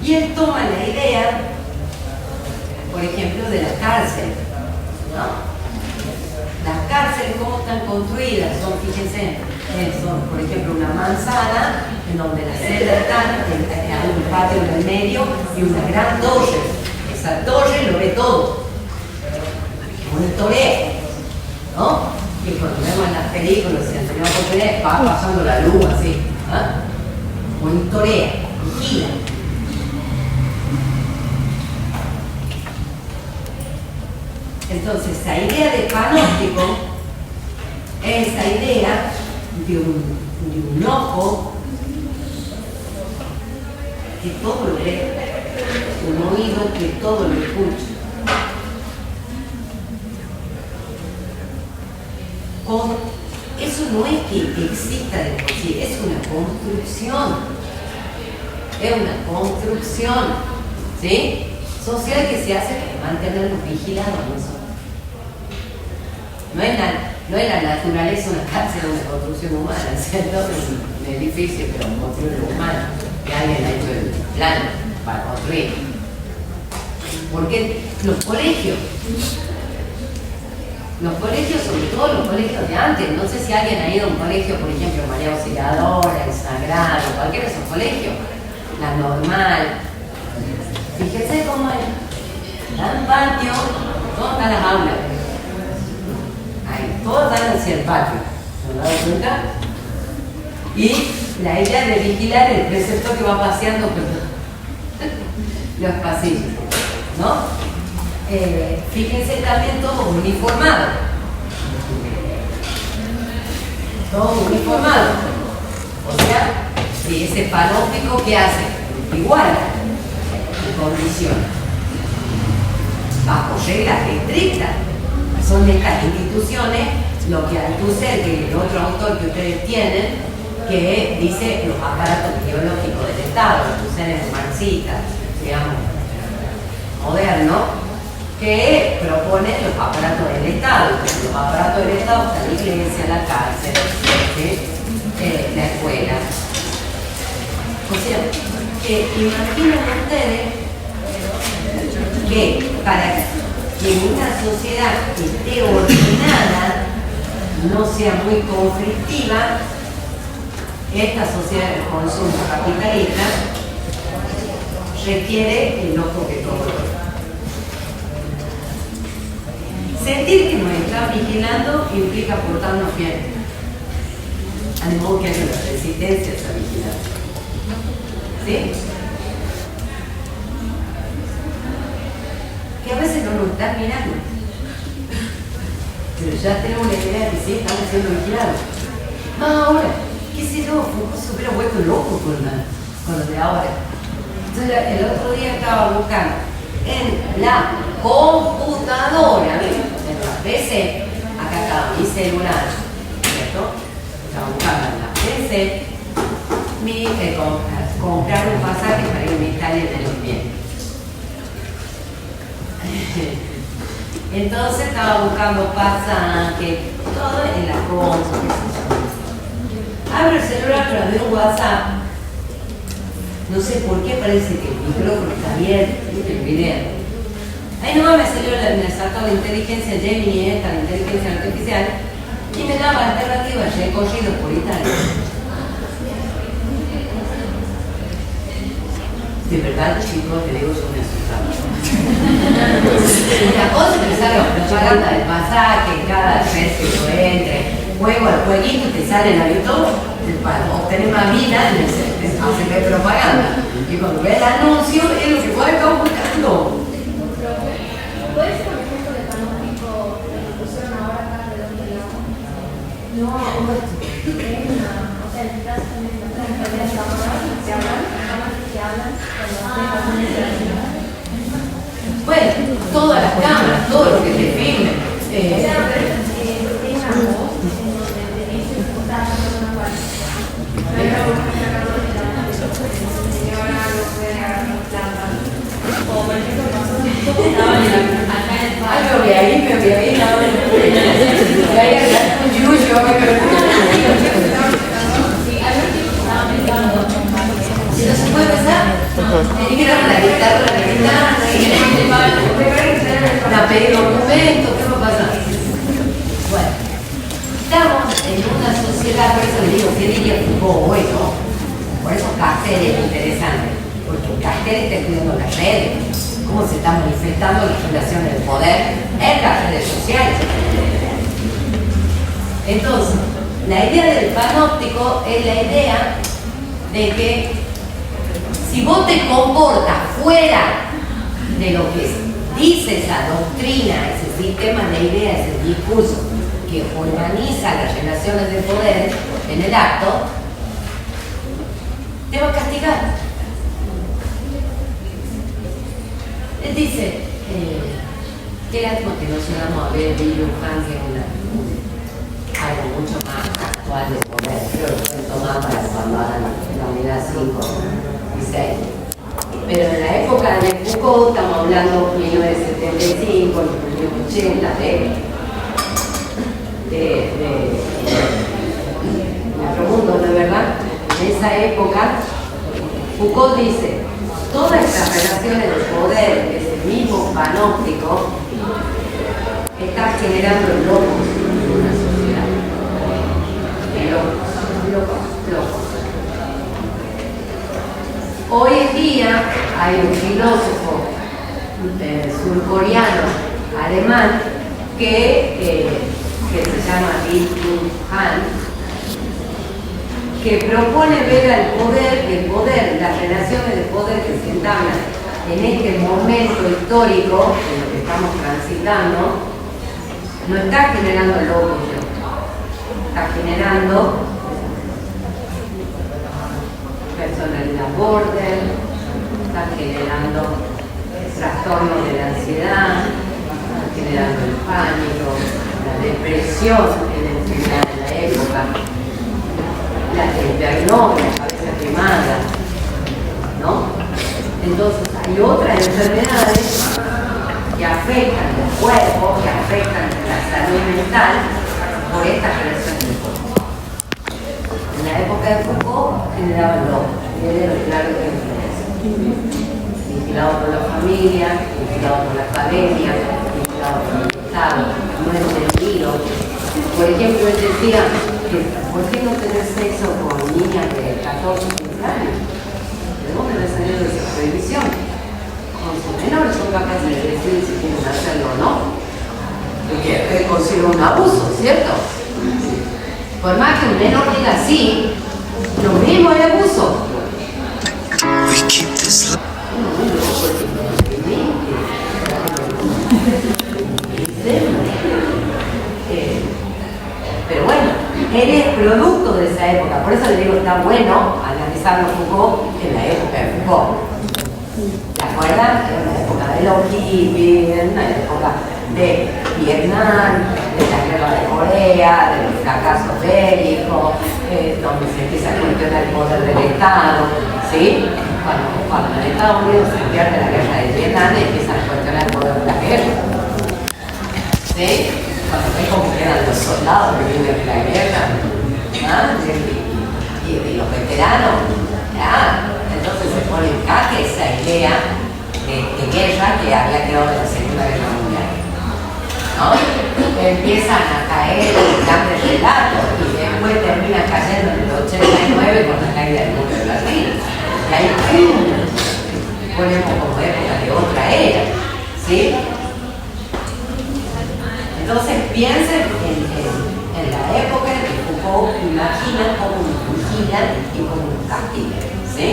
Y él toma la idea, por ejemplo, de la cárcel, ¿no? Las cárceles, ¿cómo están construidas? Fíjense, son, por ejemplo, una manzana en donde las celdas están, hay un patio en el medio y una gran torre. Esa torre lo ve todo, monitorea, ¿no? Y cuando vemos en las películas, si Antonio Copeles va pasando la luz así, ¿eh? Monitorea, vigila. Entonces, esa idea de panóptico es esa idea de un ojo que todo lo ve, un oído que todo lo escucha. Eso no es que exista de por sí, es una construcción. Es una construcción, ¿sí?, social que se hace para mantenernos vigilados nosotros. No es nada. no es la naturaleza una cárcel o una construcción humana, ¿cierto? Es un edificio que lo construye humano, que alguien ha hecho el plan para construir. Porque los colegios, sobre todo los colegios de antes, no sé si alguien ha ido a un colegio, por ejemplo, María Auxiliadora, El Sagrado, cualquiera de esos colegios, la Normal. Fíjense cómo es. Está en patio, todas están las aulas. Ahí, todos están hacia el patio. ¿Se han dado cuenta? Y la idea de vigilar el preceptor que va paseando por los pasillos, ¿no? Fíjense también todos uniformados. Todos uniformados. O sea, ese panóptico que hace igual condiciones bajo reglas estrictas. Son estas instituciones lo que Althusser, que es el otro autor que ustedes tienen, que dice los aparatos ideológicos del Estado. Althusser es marxista, digamos, moderno, que propone los aparatos del Estado. Los aparatos del Estado están la iglesia, la cárcel, la escuela. O sea, que imaginen ustedes que para que una sociedad que esté ordenada, no sea muy conflictiva, esta sociedad de consumo capitalista requiere el ojo que todo lo ve. Sentir que nos están vigilando implica portarnos bien, al modo que haya una resistencia a esa vigilancia. ¿Sí? Que a veces no nos están mirando, pero ya tenemos la idea de que sí, estamos siendo vigilados. Más ahora, qué sé yo, Foucault se hubiera vuelto loco con lo de ahora. Entonces el otro día estaba buscando en la computadora, en la PC, acá estaba mi celular, ¿cierto? Estaba buscando en la PC comprar un pasaje para ir a Italia en el invierno. Entonces estaba buscando pasaje, todo en la cosa. Abro el celular, pero veo un WhatsApp. No sé por qué parece que el micrófono está abierto, el video. Ahí nomás me salió me sacó la inteligencia Gemini, la inteligencia artificial, y me daba alternativas recorridos por Italia. De verdad, chicos, te digo, yo me asustaba. Una cosa es que sale la propaganda del pasaje, cada vez que yo entre, juego al jueguito y te sale en la YouTube, para obtener más vida, hacerme propaganda. Y cuando ve el anuncio, es lo que puede estar buscando. ¿Puede ser un ejemplo de panóptico que lo pusieron ahora acá de donde la no, o sea, el caso también se hablan bueno, todas las cámaras, todo lo que te filmen. Ay, me voy ahí, si no se puede besar, tiene que dar la guitarra, la pedir documentos, ¿qué va a pasar? Bueno, estamos en una sociedad, por eso le digo, ¿qué diría Foucault hoy, no? Por esos carteles interesantes, porque el cartel está estudiando las redes, cómo se están manifestando las relaciones de poder en las redes sociales. Entonces, la idea del panóptico es la idea de que si vos te comportas fuera de lo que dice esa doctrina, ese sistema de ideas, ese discurso que organiza las relaciones de poder en el acto, te va a castigar. Él dice, qué lástima que no llegamos a ver Bill Luján, que es algo mucho más actual de poder, pero lo pueden tomar para cuando hagan la unidad 5 y 6. Pero en la época de Foucault, estamos hablando de 1975, 1980, me pregunto de verdad, en esa época, Foucault dice, todas estas relaciones de poder, ese mismo panóptico, está generando locos en una sociedad. Locos. Hoy en día hay un filósofo surcoreano, alemán, que se llama Lee Han, que propone ver al poder, las relaciones de poder que se entablan en este momento histórico en lo que estamos transitando, no está generando locos, está generando personalidad border, está generando trastornos de la ansiedad, está generando el pánico, la depresión en el final de la época, la hipernomia, la cabeza quemada, ¿no? Entonces hay otras enfermedades que afectan el cuerpo, que afectan la salud mental por estas relaciones de poder. En la época de Foucault generaban locos, y él era el claro ejemplo de eso. Vigilado por la familia, vigilado por la academia, vigilado por el Estado, no entendido. Por ejemplo, él decía que ¿por qué no tener sexo con niñas de 14 o 15 años? ¿De dónde le salió esa prohibición? Con sus menores son capaces de decidir si quieren hacerlo o no. Porque es considerado un abuso, ¿cierto? Por más que un menor diga sí, lo mismo es abuso. Pero bueno, él es producto de esa época, por eso le digo, está bueno analizarlo Foucault en la época de Foucault. ¿Se acuerdan? En la época de los hippies, en la época de Vietnam, de la guerra de Corea, de los fracasos bélicos, donde se empieza a cuestionar el poder del Estado, ¿sí? Cuando en Estados Unidos se pierde la guerra de Vietnam, empiezan a cuestionar el poder de la guerra, ¿sí? Cuando ven cómo quedan los soldados que viven de la guerra, ¿ah? y los veteranos, ¿ya? Entonces se pone en jaque esa idea de guerra que había quedado de la Segunda Guerra Mundial, ¿no? Empiezan a caer grandes relatos y después terminan cayendo en el 89 con la caída del muro de Berlín. Y ahí ponemos como época de otra era, ¿sí? Entonces piensen en la época en que Foucault imagina cómo nos vigilan y cómo nos castigan, ¿sí?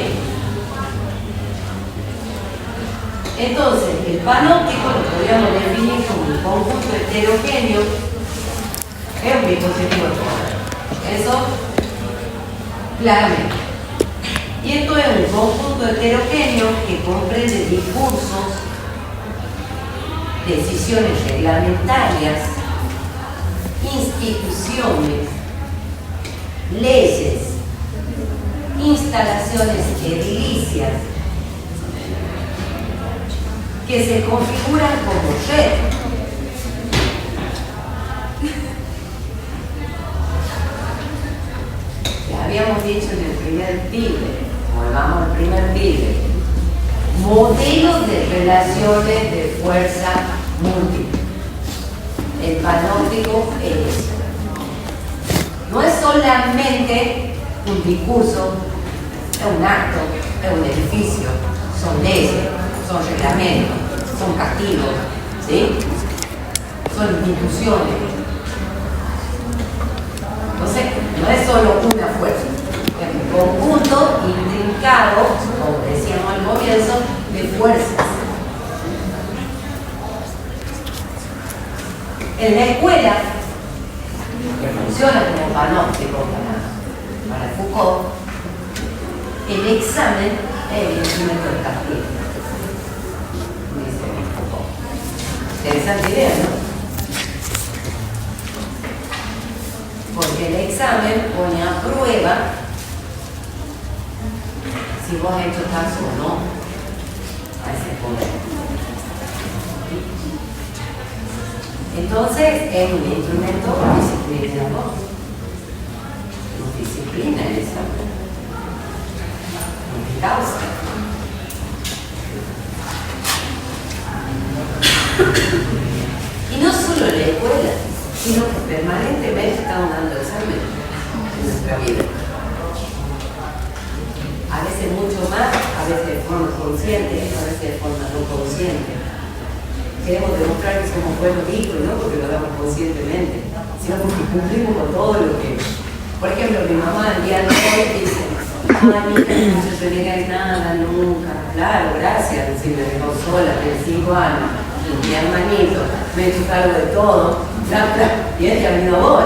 Entonces, el panóptico lo podríamos definir como un conjunto heterogéneo, es un dispositivo de poder. Eso, claramente. Y esto es un conjunto heterogéneo que comprende discursos, decisiones reglamentarias, instituciones, leyes, instalaciones edilicias, que se configuran como red. Ya habíamos dicho en el primer PIBE, volvamos al primer PIBE, modelos de relaciones de fuerza múltiple. El panóptico es eso. No es solamente un discurso, es un acto, es un edificio, son leyes, son reglamentos, son castigos, ¿sí? Son instituciones. Entonces, no es solo una fuerza, es un conjunto intrincado, como decíamos al comienzo, de fuerzas. En la escuela, que funciona como panóptico para Foucault, el examen es el instrumento del castigo. Interesante idea, ¿no? Porque el examen pone a prueba si vos has hecho caso o no a ese poder. Entonces es un instrumento disciplinador. Nos disciplina el examen. Nos causa. Y no solo en la escuela, sino que permanentemente estamos dando examen en nuestra vida. A veces mucho más, a veces de forma consciente, a veces de forma no consciente. Queremos demostrar que somos buenos hijos, no porque lo hagamos conscientemente, sino porque cumplimos con todo lo que... Por ejemplo, mi mamá el día de hoy dice, ay, mira, no se te diga nada, nunca. Claro, gracias, si me dejó sola, de 5 años. Mi hermanito, me he hecho cargo de todo, y él te ha venido a vos.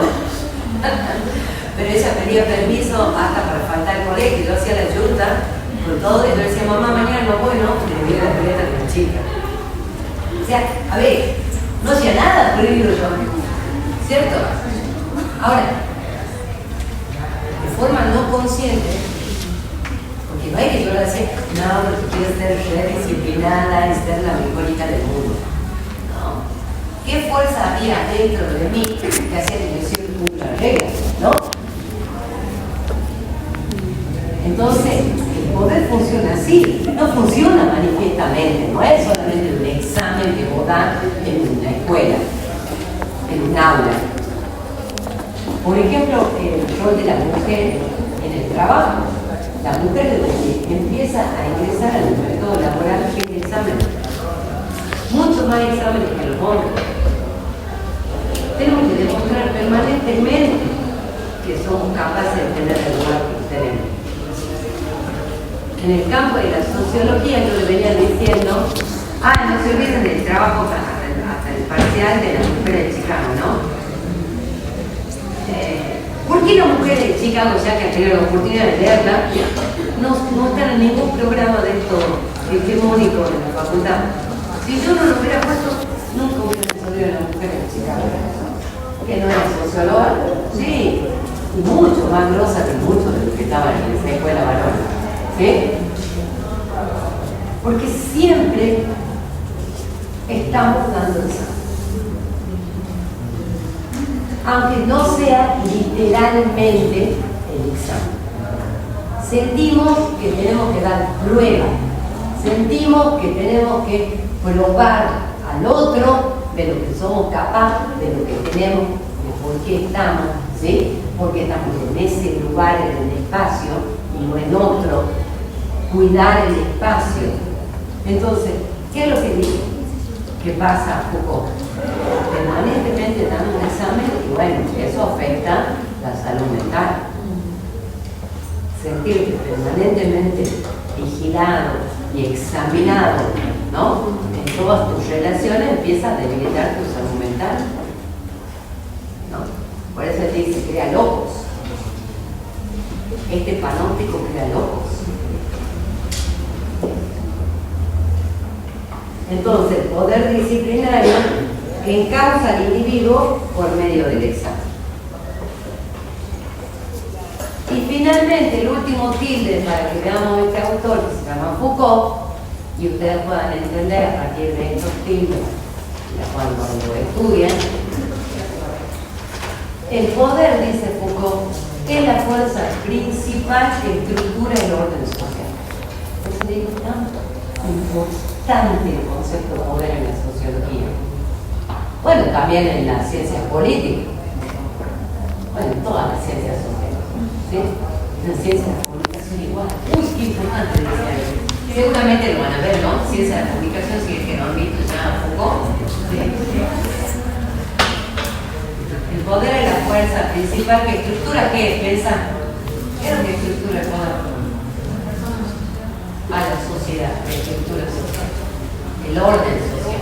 Pero ella pedía permiso hasta para faltar al colegio, yo hacía la ayuda con todo, y yo decía, mamá, mañana no voy, no, porque me viene la pileta de la chica. O sea, a ver, no hacía nada por ir yo, ¿cierto? Ahora, de forma no consciente, porque no es que yo le decía, no, porque quiero ser disciplinada y ser la mejor hija del mundo. ¿Qué fuerza había dentro de mí que hacía que yo siempre cumpla las reglas, no? Entonces, el poder funciona así, no funciona manifiestamente, no es solamente un examen que vos das en una escuela, en un aula. Por ejemplo, el rol de la mujer en el trabajo. La mujer desde que empieza a ingresar al mercado laboral tiene exámenes, mucho más exámenes que los hombres. Tenemos que demostrar permanentemente que somos capaces de tener el lugar que tenemos. En el campo de la sociología yo le venía diciendo, no se olviden del trabajo hasta el parcial de la mujer de Chicago, ¿no? ¿Por qué las mujeres de Chicago, ya que han tenido la oportunidad de leerla, no están en ningún programa de esto hegemónico en la facultad? Si yo no lo hubiera puesto, nunca hubiera salido la mujer de Chicago. Que no era socióloga, sí, y mucho más grosa que muchos de los que estaban en esa escuela varones, ¿sí? Porque siempre estamos dando examen. Aunque no sea literalmente el examen. Sentimos que tenemos que dar prueba, sentimos que tenemos que probar al otro de lo que somos capaces, de lo que tenemos, de por qué estamos, ¿sí? Porque estamos en ese lugar, en el espacio, y no en otro. Cuidar el espacio. Entonces, ¿qué es lo que dice? ¿Qué pasa, Foucault? Permanentemente dando un examen, y bueno, eso afecta la salud mental. Sentirte permanentemente vigilado y examinado, ¿no? En todas tus relaciones empieza a debilitar tu salud mental, ¿no? Por eso te dice, crea locos. Este panóptico crea locos. Entonces, el poder disciplinario encausa al individuo por medio del examen. Y finalmente, el último tilde para que veamos este autor, que se llama Foucault, y ustedes puedan entender a partir de estos tildes, cuando lo estudian, el poder, dice Foucault, es la fuerza principal que estructura el orden social. Por eso digo tanto importante el concepto de poder en la sociología. Bueno, también en las ciencias políticas. Bueno, en todas las ciencias sociales. ¿Sí? En las ciencias de la comunicación igual. Uy, qué importante decía yo. Seguramente lo van a ver, ¿no? Ciencia de la comunicación, si es que no han visto ya Foucault. ¿Sí? El poder es la fuerza principal que estructura, ¿qué? Pensar. ¿Qué es lo que estructura el poder? A la sociedad, la estructura social, el orden social.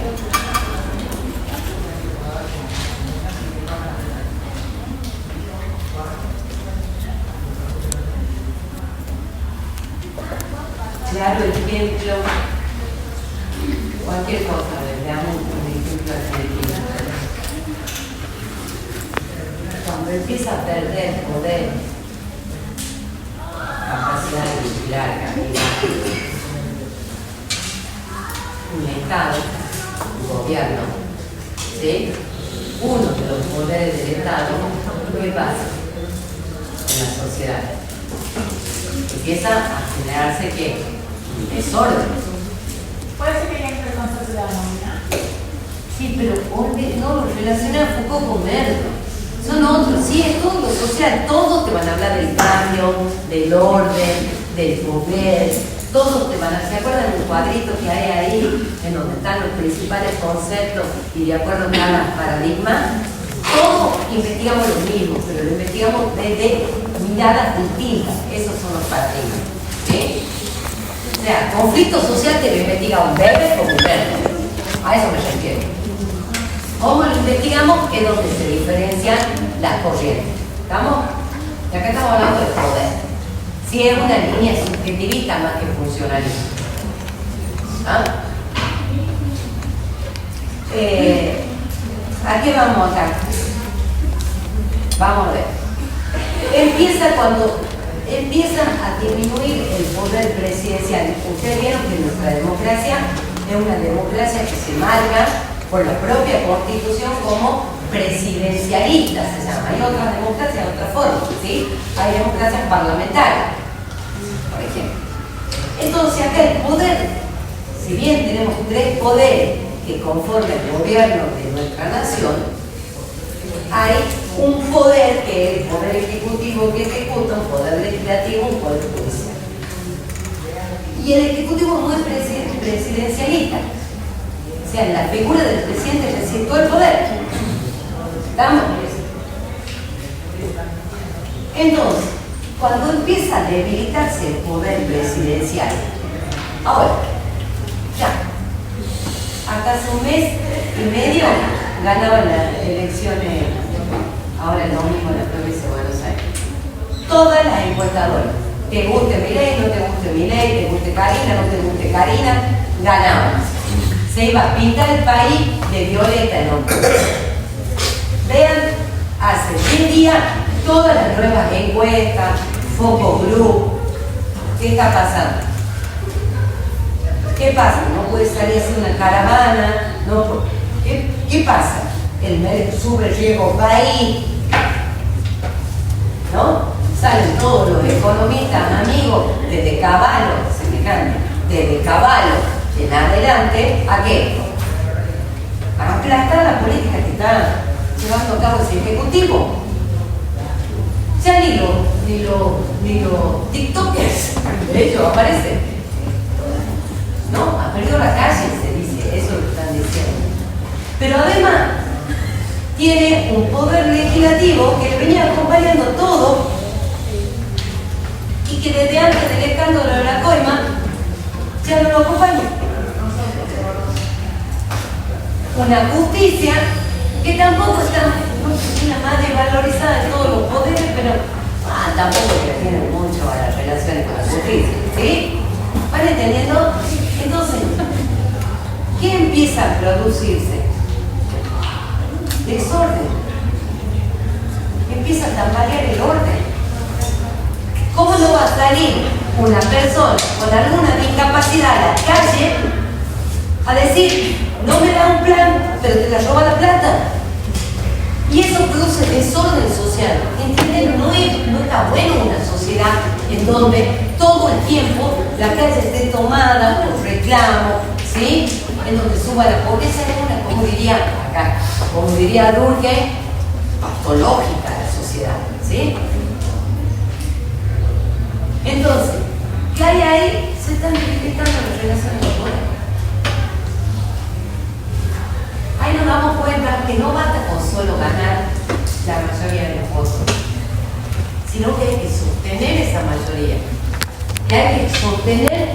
Claro, ejemplo, cualquier cosa, veamos un ejemplo argentino. Cuando empieza a perder poder, capacidad de vigilar, un Estado, un gobierno, ¿sí? uno de los poderes del Estado, ¿qué pasa en la sociedad? Empieza a generarse ¿qué? Desorden. Puede ser que entre el concepto de la nómina. Sí, pero no relaciona a Foucault con Merton. Son otros, sí, es todo lo social. Todos te van a hablar del cambio, del orden, del poder. Todos te van a... ¿Se acuerdan del cuadrito que hay ahí, en donde están los principales conceptos y de acuerdo a cada paradigma? Todos investigamos lo mismo, pero lo investigamos desde miradas distintas. Esos son los paradigmas. ¿Sí? O sea, conflicto social te lo investiga un bebé como un perro. A eso me refiero. ¿Cómo lo investigamos? Es donde se diferencian las corrientes. ¿Estamos? Y acá estamos hablando de poder. Si es una línea subjetivista más que funcionalista. ¿Ah? ¿A qué vamos acá? Vamos a ver. Empieza cuando empieza a disminuir el poder presidencial. Ustedes vieron que nuestra democracia es una democracia que se marca por la propia Constitución como presidencialista, se llama. Hay otras democracias de otra forma, ¿sí? Hay democracias parlamentarias, por ejemplo. Entonces acá el poder, si bien tenemos tres poderes que conforman el gobierno de nuestra nación, hay un poder que es el poder ejecutivo que ejecuta, un poder legislativo, un poder judicial. Y el ejecutivo no es presidencialista. O sea, en la figura del presidente reside todo el poder. ¿Estamos? Entonces, cuando empieza a debilitarse el poder presidencial, ahora, ya, hasta hace un mes y medio ganaban las elecciones, ahora el domingo en la provincia de Buenos Aires. Todas las encuestadoras, te guste Milei, no te guste Milei, te guste Karina, no te guste Karina, ganaban. Se iba a pintar el país de violeta en octubre. Vean, hace 10 días, todas las nuevas encuestas, focus group, ¿qué está pasando? ¿Qué pasa? No puede salir así una caravana, no, ¿qué pasa? El sube riesgo país, ¿no? Salen todos los economistas amigos, desde Cavallo, semejante, desde Cavallo en adelante, ¿a qué? A aplastar la política que está llevando a cabo ese ejecutivo. Ya ni los TikTokers de ellos aparecen. ¿No? Ha perdido la calle, se dice, eso lo están diciendo. Pero además, tiene un poder legislativo que le venía acompañando todo y que desde antes del escándalo de la coima ya no lo acompaña. Una justicia que tampoco está más desvalorizada en todos los poderes, pero tampoco que tiene mucho a las relaciones con la justicia, ¿sí? ¿Van entendiendo? Entonces, ¿qué empieza a producirse? Desorden. Empieza a tambalear el orden. ¿Cómo no va a salir una persona con alguna discapacidad a la calle a decir, no me da un plan, pero te la roba la plata? Y eso produce desorden social. ¿Entienden? No está bueno una sociedad en donde todo el tiempo la calle esté tomada por reclamo, ¿sí? En donde suba la pobreza, es una, como diría Durkheim, patológica la sociedad, ¿sí? Entonces, ¿qué hay ahí? Se están debilitando las relaciones de poder. Ahí nos damos cuenta que no basta con solo ganar la mayoría de los votos, sino que hay que sostener esa mayoría, que hay que sostener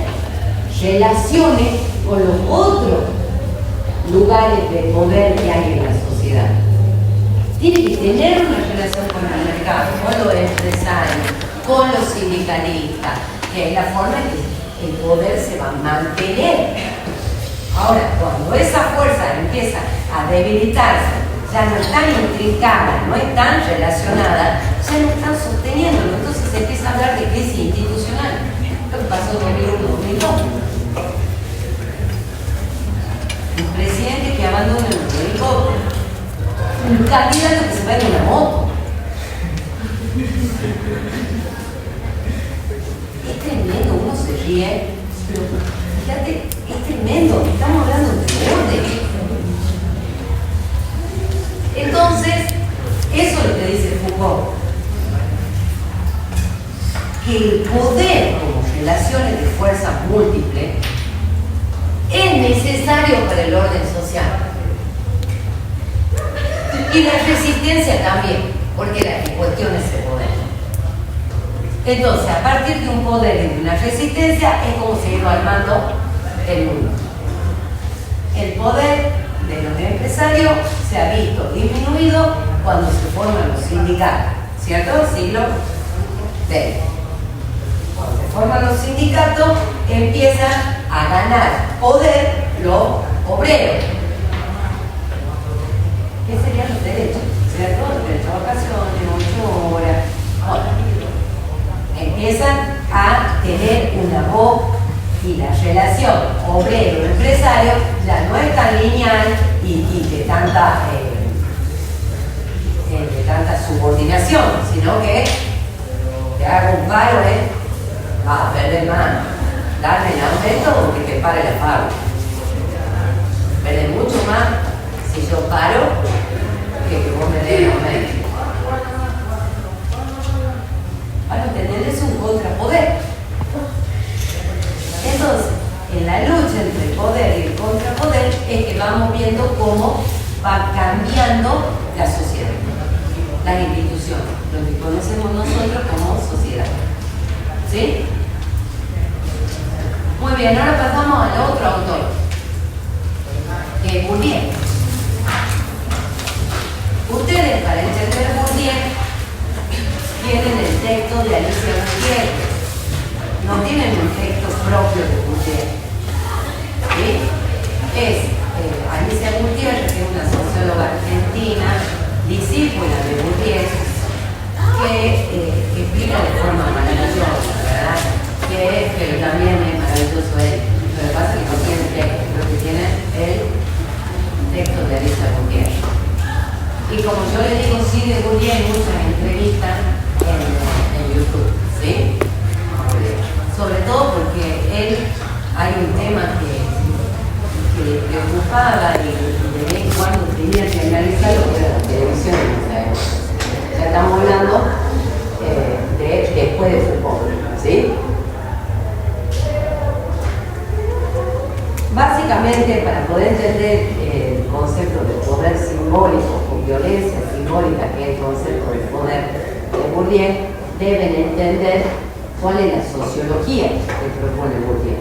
relaciones con los otros lugares de poder que hay en la sociedad. Tiene que tener una relación con el mercado, con los empresarios, con los sindicalistas, que es la forma en que el poder se va a mantener. Ahora, cuando esa fuerza empieza a debilitarse, ya no es tan intrincada, no es tan relacionada, ya no están sosteniéndolo. Entonces se empieza a hablar de crisis institucional. Lo que pasó en 2001-2002. Un presidente que abandona el helicóptero. un candidato que se va en una moto. Es tremendo, uno se ríe, pero fíjate, es tremendo, estamos hablando de orden. Entonces, eso es lo que dice Foucault, que el poder como relaciones de fuerzas múltiples es necesario para el orden social. Y la resistencia también, porque la que cuestiona ese poder. Entonces, a partir de un poder y de una resistencia, es como se iba armando el mundo. El poder de los empresarios se ha visto disminuido cuando se forman los sindicatos, ¿cierto? Siglo XX. Cuando se forman los sindicatos, empiezan a ganar poder los obreros. ¿Qué serían los derechos? ¿Cierto? Los derechos de vacaciones, 8 horas. Bueno, empiezan a tener una voz y la relación obrero-empresario ya no es tan lineal y de tanta subordinación, sino que te haga un paro, vas a perder más, darme el aumento o que te pare la fábrica. Perder mucho más si yo paro que vos me des el aumento. Para entender es un contrapoder. Entonces, en la lucha entre el poder y el contrapoder es que vamos viendo cómo va cambiando la sociedad, las instituciones, lo que conocemos nosotros como sociedad. ¿Sí? Muy bien, ahora pasamos al otro autor, que es Bourdieu. Ustedes, para entender Bourdieu, tienen el texto de Alicia Gutiérrez. No tienen un texto propio de Bourdieu. ¿Sí? Es Alicia Gutiérrez, que es una socióloga argentina, discípula de Bourdieu, que explica de forma maravillosa, ¿verdad? Pero también es maravilloso él. Lo que pasa es que no tiene texto, pero que tiene el texto de Alicia Gutiérrez. Y como yo le digo, sí, de Bourdieu hay muchas entrevistas en YouTube, ¿sí? Sobre todo porque él, hay un tema que le preocupaba y de vez en cuando tenía que analizarlo, que era la televisión en esa época. Ya estamos hablando de después de Foucault, ¿sí? Básicamente, para poder entender el concepto de poder simbólico o violencia simbólica, que es el concepto de poder de Bourdieu, deben entender cuál es la sociología que propone Bourdieu,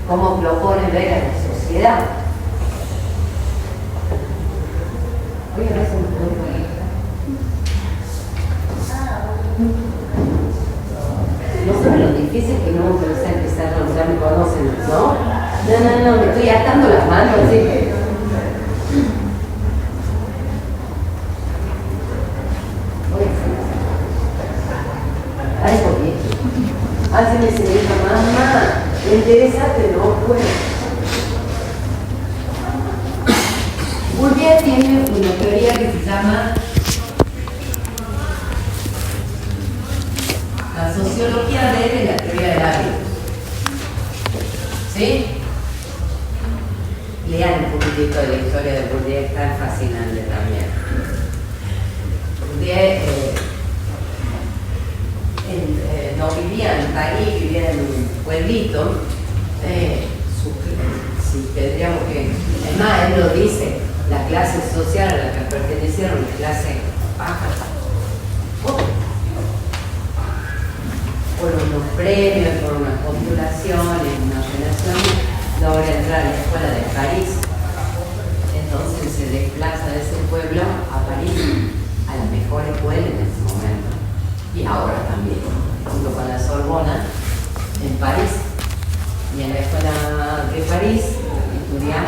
cómo propone ver a la sociedad. Voy a ver si me puedo poner. No saben lo difícil que no vamos a empezar a ya me conocen, ¿no? No, me estoy atando las manos, así que... Ay, poquito. Así me dice, mamá, me interesa, pero no puedo. Bourdieu tiene una teoría que se llama la sociología de él y la teoría del hábito. ¿Sí? Lean un poquitito de la historia de Bourdieu, es tan fascinante también. Bourdieu no vivía en París, vivía en un pueblito. Si tendríamos que... Es más, él lo dice, la clase social a la que pertenecieron, la clase baja. Por unos premios, por unas postulaciones, unas relaciones, logra entrar a la escuela de París. Entonces se desplaza de ese pueblo a París, a la mejor escuela en ese momento. Y ahora también, junto con la Sorbona, en París. Y en la escuela de París estudia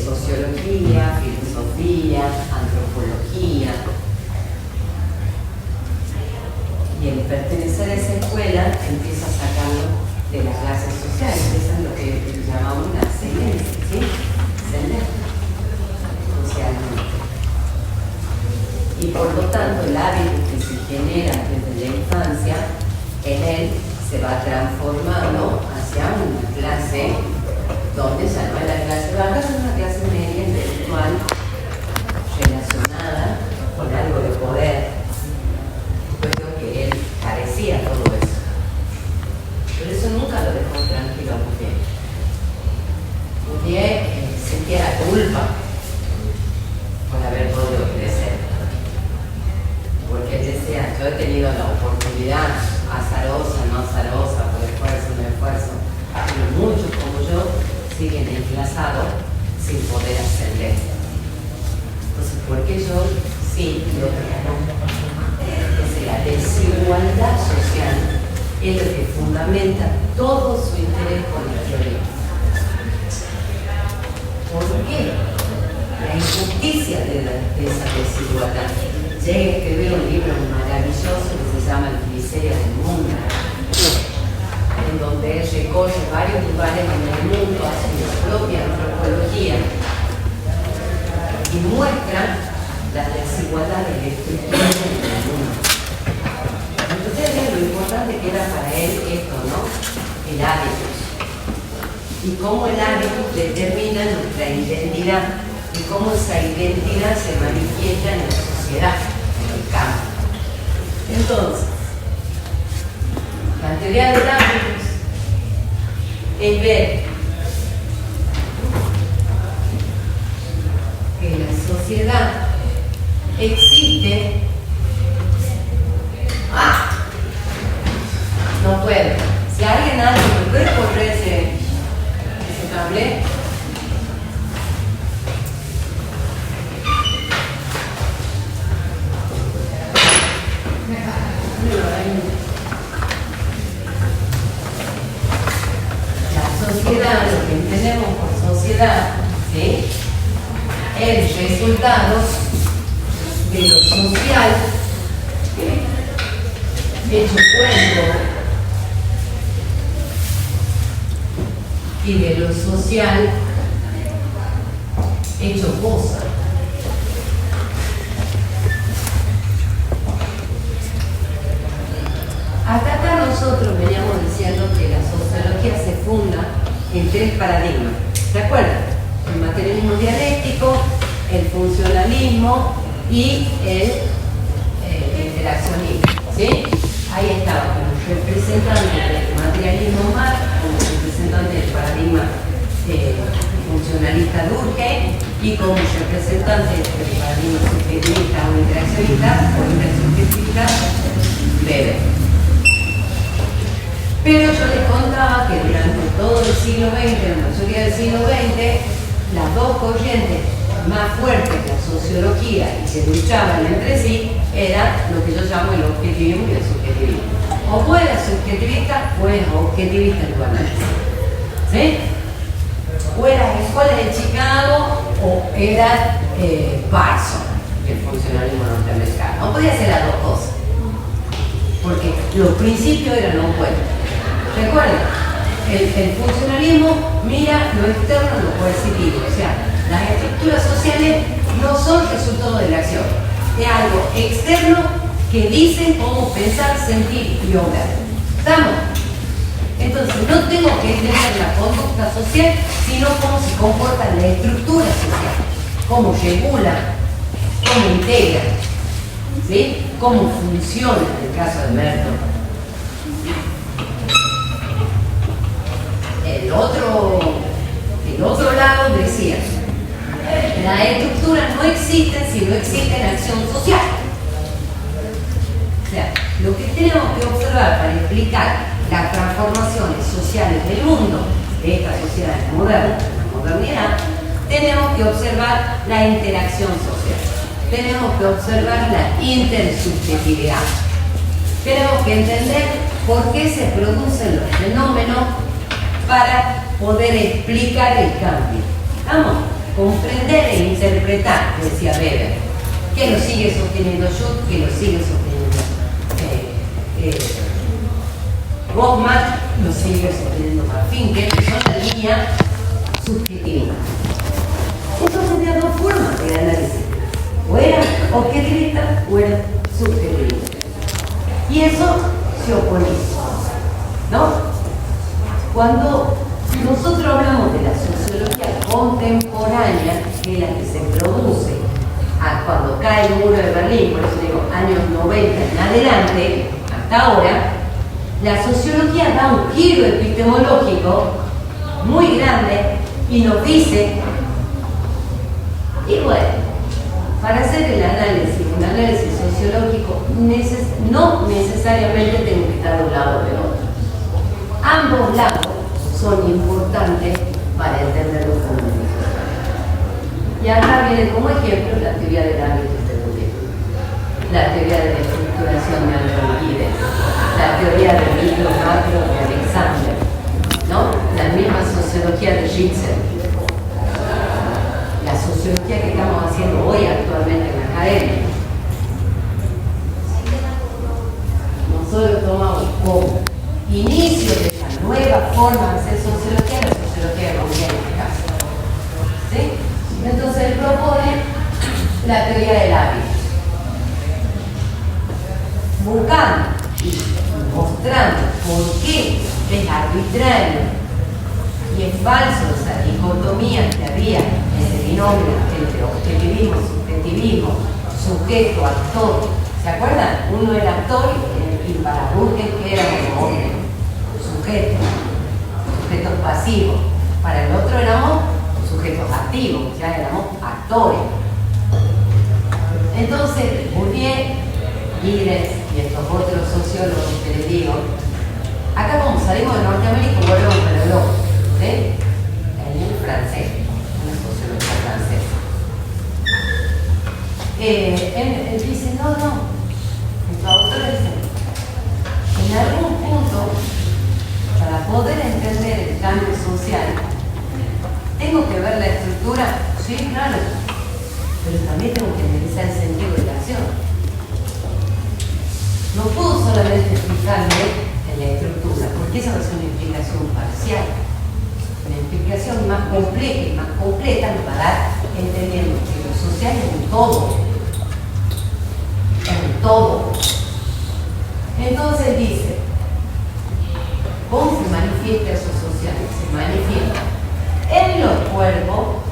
sociología, filosofía, antropología. Y el pertenecer a esa escuela empieza a sacarlo de las clases sociales. Eso es lo que llamamos la ascendencia, ¿sí? Ascender. O sea, tanto el hábito que se genera desde la infancia en él se va transformando hacia una clase donde ya no es la clase baja, es una clase media intelectual relacionada con algo de poder. Puesto que él carecía todo eso. Pero eso nunca lo dejó tranquilo a Bourdieu. Bourdieu sentía la culpa por haber podido crecer. Porque él decía, yo he tenido la oportunidad, azarosa, no azarosa, por esfuerzo, no esfuerzo, pero muchos como yo siguen enlazados sin poder ascender. Entonces, ¿por qué yo sí y otros no? Entonces, la desigualdad social es lo que fundamenta todo su interés por la teoría. ¿Por qué? La injusticia de esa desigualdad. Llega a escribir un libro maravilloso que se llama La miseria del mundo, en donde él recorre varios lugares en el mundo, hace su propia antropología y muestra las desigualdades estructurales en el mundo. Entonces lo importante que era para él esto, ¿no? El hábito. Y cómo el hábito determina nuestra identidad y cómo esa identidad se manifiesta en la sociedad, en el campo. Entonces, la teoría de hábitos es ver que en la sociedad existe. No puedo. Si alguien hace, ¿me puede correr ese cable? La sociedad, lo que entendemos por sociedad, ¿sí?, es el resultado de lo social hecho cuento y de lo social hecho cosa. Hasta acá nosotros veníamos diciendo que la sociología se funda en tres paradigmas. ¿Se acuerdan? El materialismo dialéctico, el funcionalismo y el interaccionismo. ¿Sí? Ahí estaba como representante del materialismo más, como representante del paradigma funcionalista Durkheim y como representante del paradigma subjetivista o interaccionista o intersubjetivista Weber. Pero yo les contaba que durante todo el siglo XX, la mayoría del siglo XX, las dos corrientes más fuertes de la sociología y que luchaban entre sí era lo que yo llamo el objetivismo y el subjetivismo. O era subjetivista o era objetivista igualmente. ¿Sí? O era escuela de Chicago o era Parson, el funcionalismo norteamericano. No podía ser las dos cosas. Porque los principios eran opuestos. Recuerden, el funcionalismo mira lo externo, lo coercitivo. O sea, las estructuras sociales no son resultado de la acción. Es algo externo que dice cómo pensar, sentir y obrar. ¿Estamos? Entonces, no tengo que entender la conducta social, sino cómo se comporta la estructura social, cómo regula, cómo integra, ¿sí?, cómo funciona en el caso de Merton. El otro lado decía, las estructuras no existen si no existe la acción social. O sea, lo que tenemos que observar para explicar las transformaciones sociales del mundo, de esta sociedad moderna, la modernidad, tenemos que observar la interacción social, tenemos que observar la intersubjetividad, tenemos que entender por qué se producen los fenómenos para poder explicar el cambio. Vamos, comprender e interpretar, decía Weber, que lo sigue sosteniendo Schutz, que lo sigue sosteniendo Goffman, lo sigue sosteniendo Marfín, que son la línea subjetiva. Entonces había dos formas de análisis. O era objetivista o el subjetivista. Y eso se opone, ¿no? Cuando nosotros hablamos de la sociología contemporánea, que es la que se produce cuando cae el muro de Berlín, por eso digo años 90 en adelante, hasta ahora, la sociología da un giro epistemológico muy grande y nos dice, y bueno, para hacer el análisis, un análisis sociológico, no necesariamente tengo que estar de un lado o de otro. Ambos lados son importantes para entender los fenómenos. Y acá viene como ejemplo la teoría del hábito estereotipo, la teoría de la estructuración de Albertine, la teoría del micro macro de Alexander, ¿no? La misma sociología de Gitzel, la sociología que estamos haciendo hoy actualmente en la academia. Nosotros tomamos como inicio de esta nueva forma de hacer sociología, la sociología económica. ¿Sí? Entonces él propone la teoría del hábito, buscando y mostrando por qué es arbitrario y es falso esa dicotomía que había, ese binomio entre objetivismo, subjetivismo, sujeto, actor. ¿Se acuerdan? Uno era actor y para Burke que era como sujeto, sujetos pasivos. Para el otro éramos sujetos activos, ya éramos actores. Entonces, Bourdieu, Gilles y estos otros sociólogos que les digo, acá como salimos de Norteamérica, volvemos para Europa, ¿sí? El francés, una sociología francesa. Él dice, no, nuestro autor dice, en algún punto, para poder entender el cambio social, tengo que ver la estructura, sí, claro, pero también tengo que analizar el sentido de la acción. No puedo solamente fijarme en la estructura, porque esa va a ser una explicación parcial. Una explicación más compleja y más completa nos va a dar entendiendo que lo social es un todo. Es un todo. Entonces dice, ¿cómo se manifiesta eso social? Se manifiesta en los cuerpos,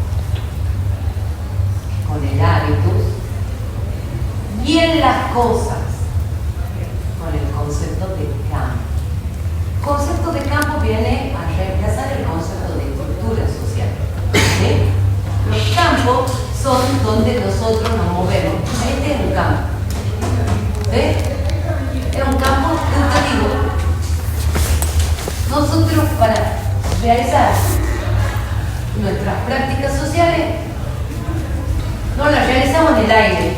con el hábitus, y en las cosas, con el concepto de campo. El concepto de campo viene a reemplazar el concepto de estructura social. ¿Sí? Los campos son donde nosotros nos movemos. Este es un campo. ¿Sí? Es un campo educativo. Nosotros, para realizar nuestras prácticas sociales, no las realizamos en el aire,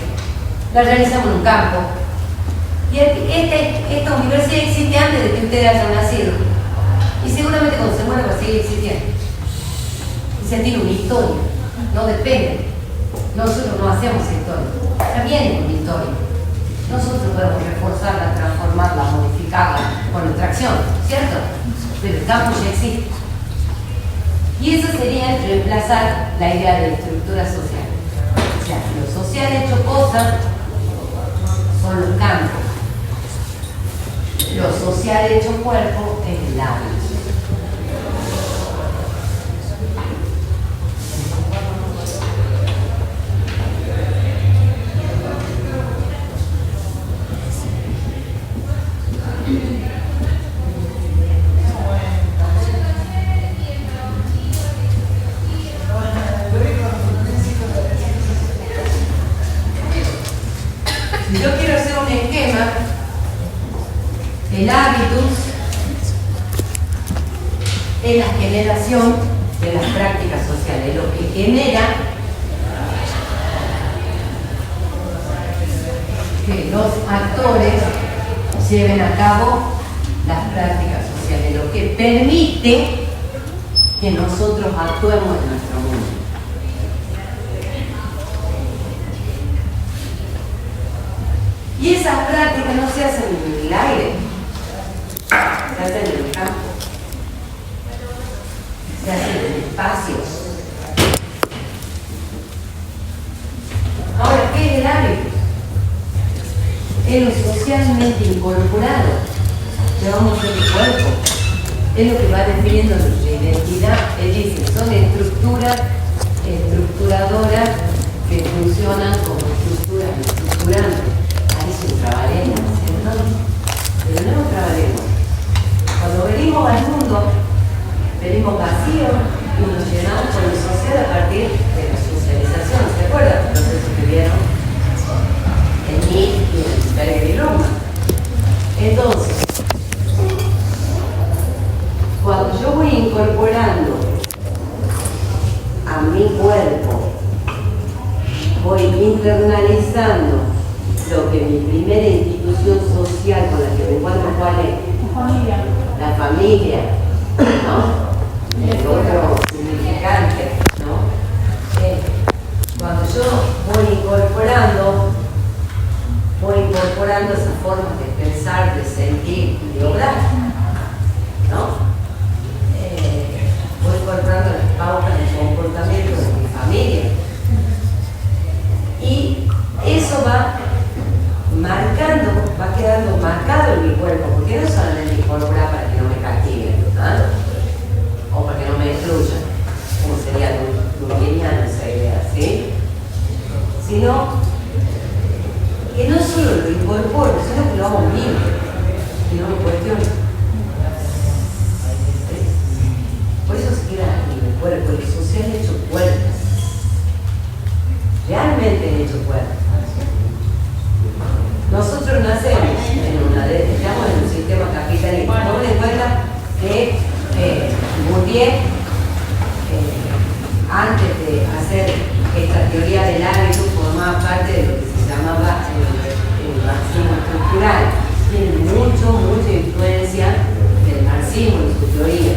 las realizamos en un campo. Y esta universidad existe antes de que ustedes hayan nacido. Y seguramente cuando se muera va a seguir existiendo. Y se tiene una historia, no depende. Nosotros no hacemos historia, ya viene una historia. Nosotros podemos reforzarla, transformarla, modificarla con nuestra acción, ¿cierto? Pero el campo ya existe. Y eso sería reemplazar la idea de estructura social. O sea, lo social hecho cosas son los campos. Lo social hecho cuerpo es el hábito. Yo quiero hacer un esquema. El hábitus es la generación de las prácticas sociales, lo que genera que los actores lleven a cabo las prácticas sociales, lo que permite que nosotros actuemos en nuestro mundo. Y esas prácticas no se hacen en el aire, se hacen en el campo, se hacen en espacios. Ahora, ¿qué es el hábito? es lo socialmente incorporado que vamos a ser el cuerpo. Es lo que va definiendo nuestra identidad. Él dice, son estructuradoras que funcionan como estructuras estructurantes. Ahí es un trabalengua, ¿cierto? Pero no es un trabalengua. Cuando venimos al mundo, venimos vacíos y nos llenamos con lo social a partir de la socialización. ¿Se acuerdan? El proceso que vieron en mí y en Berger y Roma. Entonces, cuando yo voy incorporando a mi cuerpo, voy internalizando lo que mi primera institución social con la que me encuentro, ¿cuál es? Familia. La familia, ¿no? El otro significante, ¿no? Cuando yo voy incorporando esas formas de pensar, de sentir y de obrar, ¿no? Voy incorporando las pautas de comportamiento de mi familia. Y eso va marcando, va quedando marcado en mi cuerpo, porque no solamente incorporar para que no me castiguen, ¿no? O para que no me destruyan, como sería luginiana esa idea, ¿sí? Sino que no solo lo incorporo, sino que lo hago mío, que no me cuestiono. Por eso se queda en el cuerpo, el social hecho cuerpo. Realmente hecho cuerpo. Nosotros nacemos estamos en un sistema capitalista. Tomen en cuenta que Bourdieu, antes de hacer esta teoría del hábito, formaba parte de lo que se llamaba el marxismo estructural. Tiene mucha influencia del marxismo en su teoría.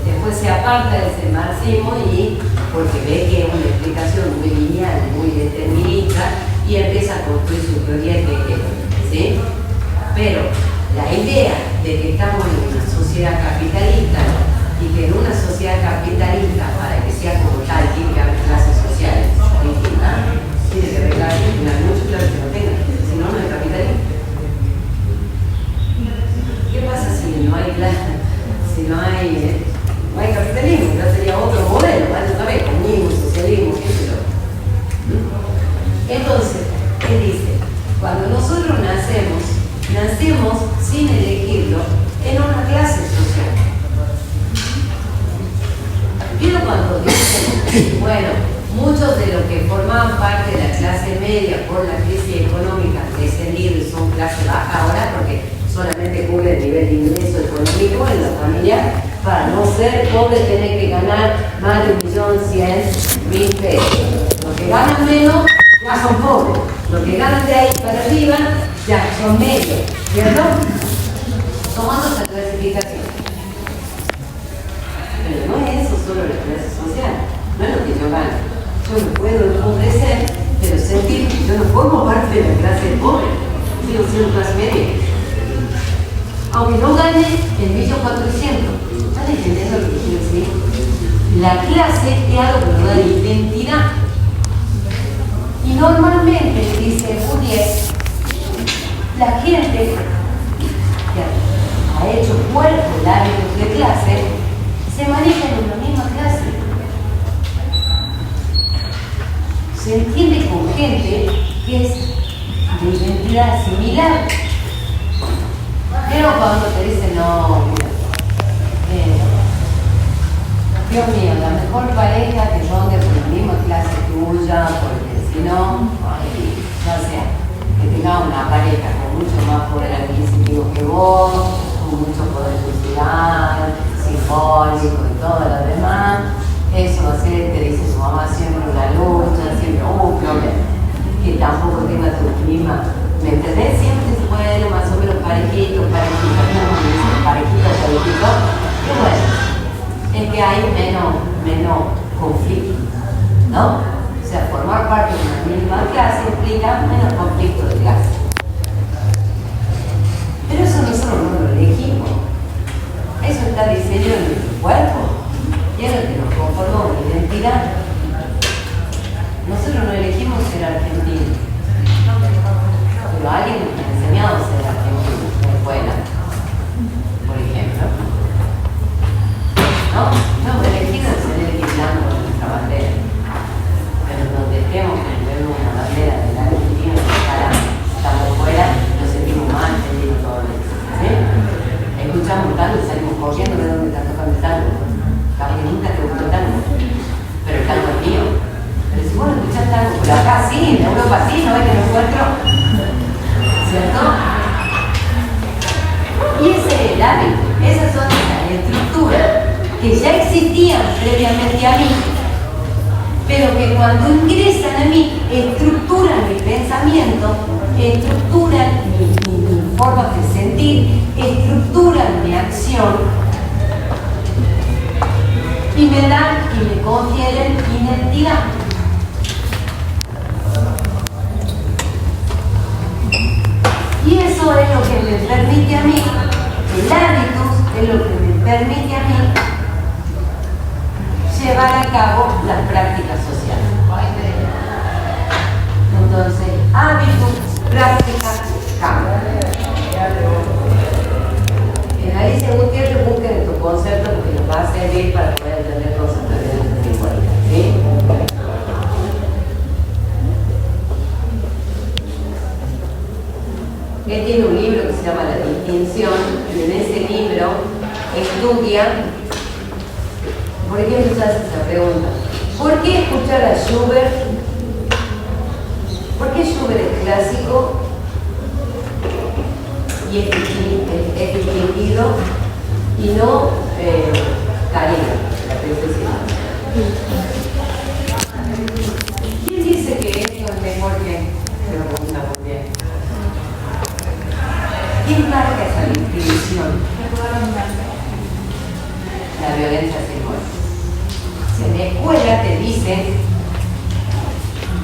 Después se aparta de ese marxismo y porque ve que es una explicación muy lineal, muy determinista, y empieza a construir su teoría de género, ¿sí? Pero la idea de que estamos en una sociedad capitalista, ¿no? Y que en una sociedad capitalista, para que sea como tal, tiene que haber clases sociales distintas, tiene que arreglar mucho claro que no tenga, si no, no es capitalismo. ¿Qué pasa si no hay clase? Si no hay capitalismo, ya sería otro modelo, ¿vale? Otra vez, comunismo, socialismo, qué sé yo. Entonces, él dice, cuando nosotros nacemos sin elegirlo en una clase social. ¿Vieron cuando dicen, bueno, muchos de los que formaban parte de la clase media por la crisis económica descendidos y son clase baja ahora porque solamente cubre el nivel de ingreso económico en la familia? Para no ser pobre tenés que ganar más de 1.100.000 pesos. Los que ganan menos ya son pobres. Los que ganan de ahí para arriba ya son medios, ¿cierto? Tomando esa clasificación. Pero no es eso solo la clase social, no es lo que yo gano. Yo me puedo empobrecer, pero sentir que yo no formo parte de la clase pobre, sigo siendo clase media. Aunque no gane el 1.400.000. ¿Están entendiendo lo que quiero decir? La clase es algo que nos da identidad. Y normalmente, dice Bourdieu, la gente que ha hecho cuerpo el hábito de clase se maneja en la misma clase. Se entiende con gente que es de identidad similar. Pero cuando te dicen, no, mira, Dios mío, la mejor pareja que yo ande por la misma clase tuya, porque si no, ya sea, que tengas una pareja con mucho más poder adquisitivo que vos, con mucho poder cultural, simbólico y todo lo demás, eso va a ser, te dice su mamá, siempre una lucha, siempre un problema. Que tampoco tenga tu misma, ¿me entendés? Siempre se puede, más o menos parejitos, qué bueno, es que hay menos conflicto, ¿no? O sea, formar parte de una misma clase implica menos conflicto de clase. Pero eso nosotros no lo elegimos. Eso está diseñado en nuestro cuerpo y es lo que nos conforma una identidad. Nosotros no elegimos ser argentinos, pero el tango. Capaz que nunca te gustó el tango, pero el tango es mío. Pero si vos no escuchás tango, pero acá sí, en Europa sí, ¿no ves que lo encuentro? ¿Cierto? Y ese es el hábito, esas son las estructuras que ya existían previamente a mí, pero que cuando ingresan a mí estructuran mi pensamiento, estructuran mi forma de sentir, estructuran mi acción y me dan y me confieren identidad. Y eso es lo que me permite a mí, el hábitus es lo que me permite a mí llevar a cabo las prácticas sociales. Entonces, hábitus, prácticas, cambio. En Alicia Gutiérrez busquen tu concepto porque nos va a servir para poder entender cosas también de igualdad, ¿sí? Él tiene un libro que se llama La Distinción, y en ese libro estudia, por ejemplo, se hace esa pregunta: ¿por qué escuchar a Schubert? ¿Por qué Schubert es clásico y es distinguido y no Karina, la princesa? ¿Quién dice que esto es mejor que? Se lo pregunta muy bien. ¿Quién marca esa distinción? La violencia simbólica. Si en la escuela te dicen,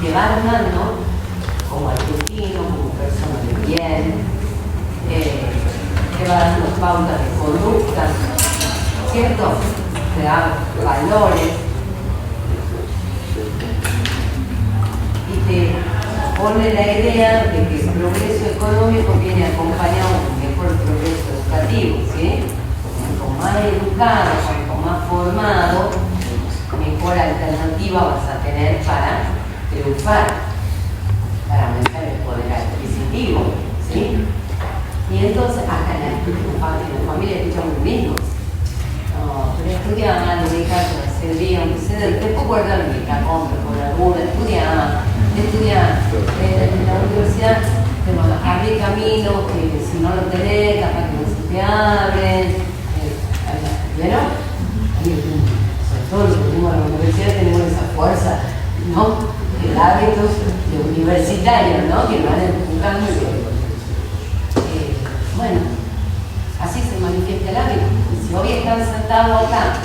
te van armando como argentino, como persona de bien, te va dando pautas de conducta, ¿cierto? Te da valores y te pone la idea de que el progreso económico viene acompañado de un mejor progreso educativo, ¿sí? Cuanto más educado, cuanto más formado, mejor alternativa vas a tener para triunfar, para aumentar el poder adquisitivo, ¿sí? Y entonces, hasta en la familia escuchamos lo mismo. No, pero estudia más, mi hija se servía, aunque sea del tiempo, guardar mi hija, compra por alguna, estudia en la universidad, pero abrir caminos que si no lo tenés, capaz que no se te abren, ¿vieron? Sobre todo los que venimos a la universidad tenemos esa fuerza, ¿no? El hábito de universitario, ¿no? Que nos van empujando y bueno, así se manifiesta el hábito. Y si hoy están sentados acá,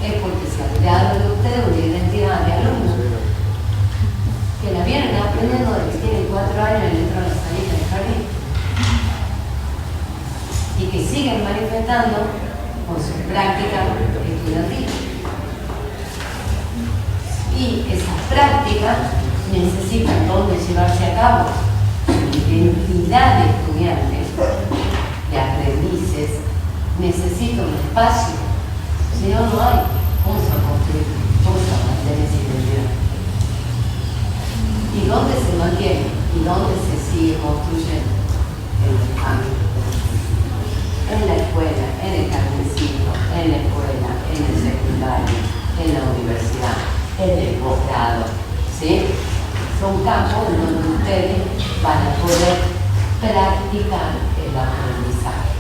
es porque se ha creado de ustedes una identidad de alumnos que la vienen aprendiendo desde que tienen 4 años y entran a la salida del jardín. Y que siguen manifestando con sus prácticas estudiantiles. Y esas prácticas necesitan dónde llevarse a cabo. La identidad de estudiantes, de aprendices, necesita un espacio. Si no, no hay. ¿Cómo se va a construir? ¿Cómo se va a mantener esa identidad? ¿Y dónde se mantiene? ¿Y dónde se sigue construyendo? En los ámbitos. En la escuela, en el carmencito, en la escuela, en el secundario, en la universidad, en el posgrado, ¿sí? Son campos en donde ustedes van a poder practicar el aprendizaje.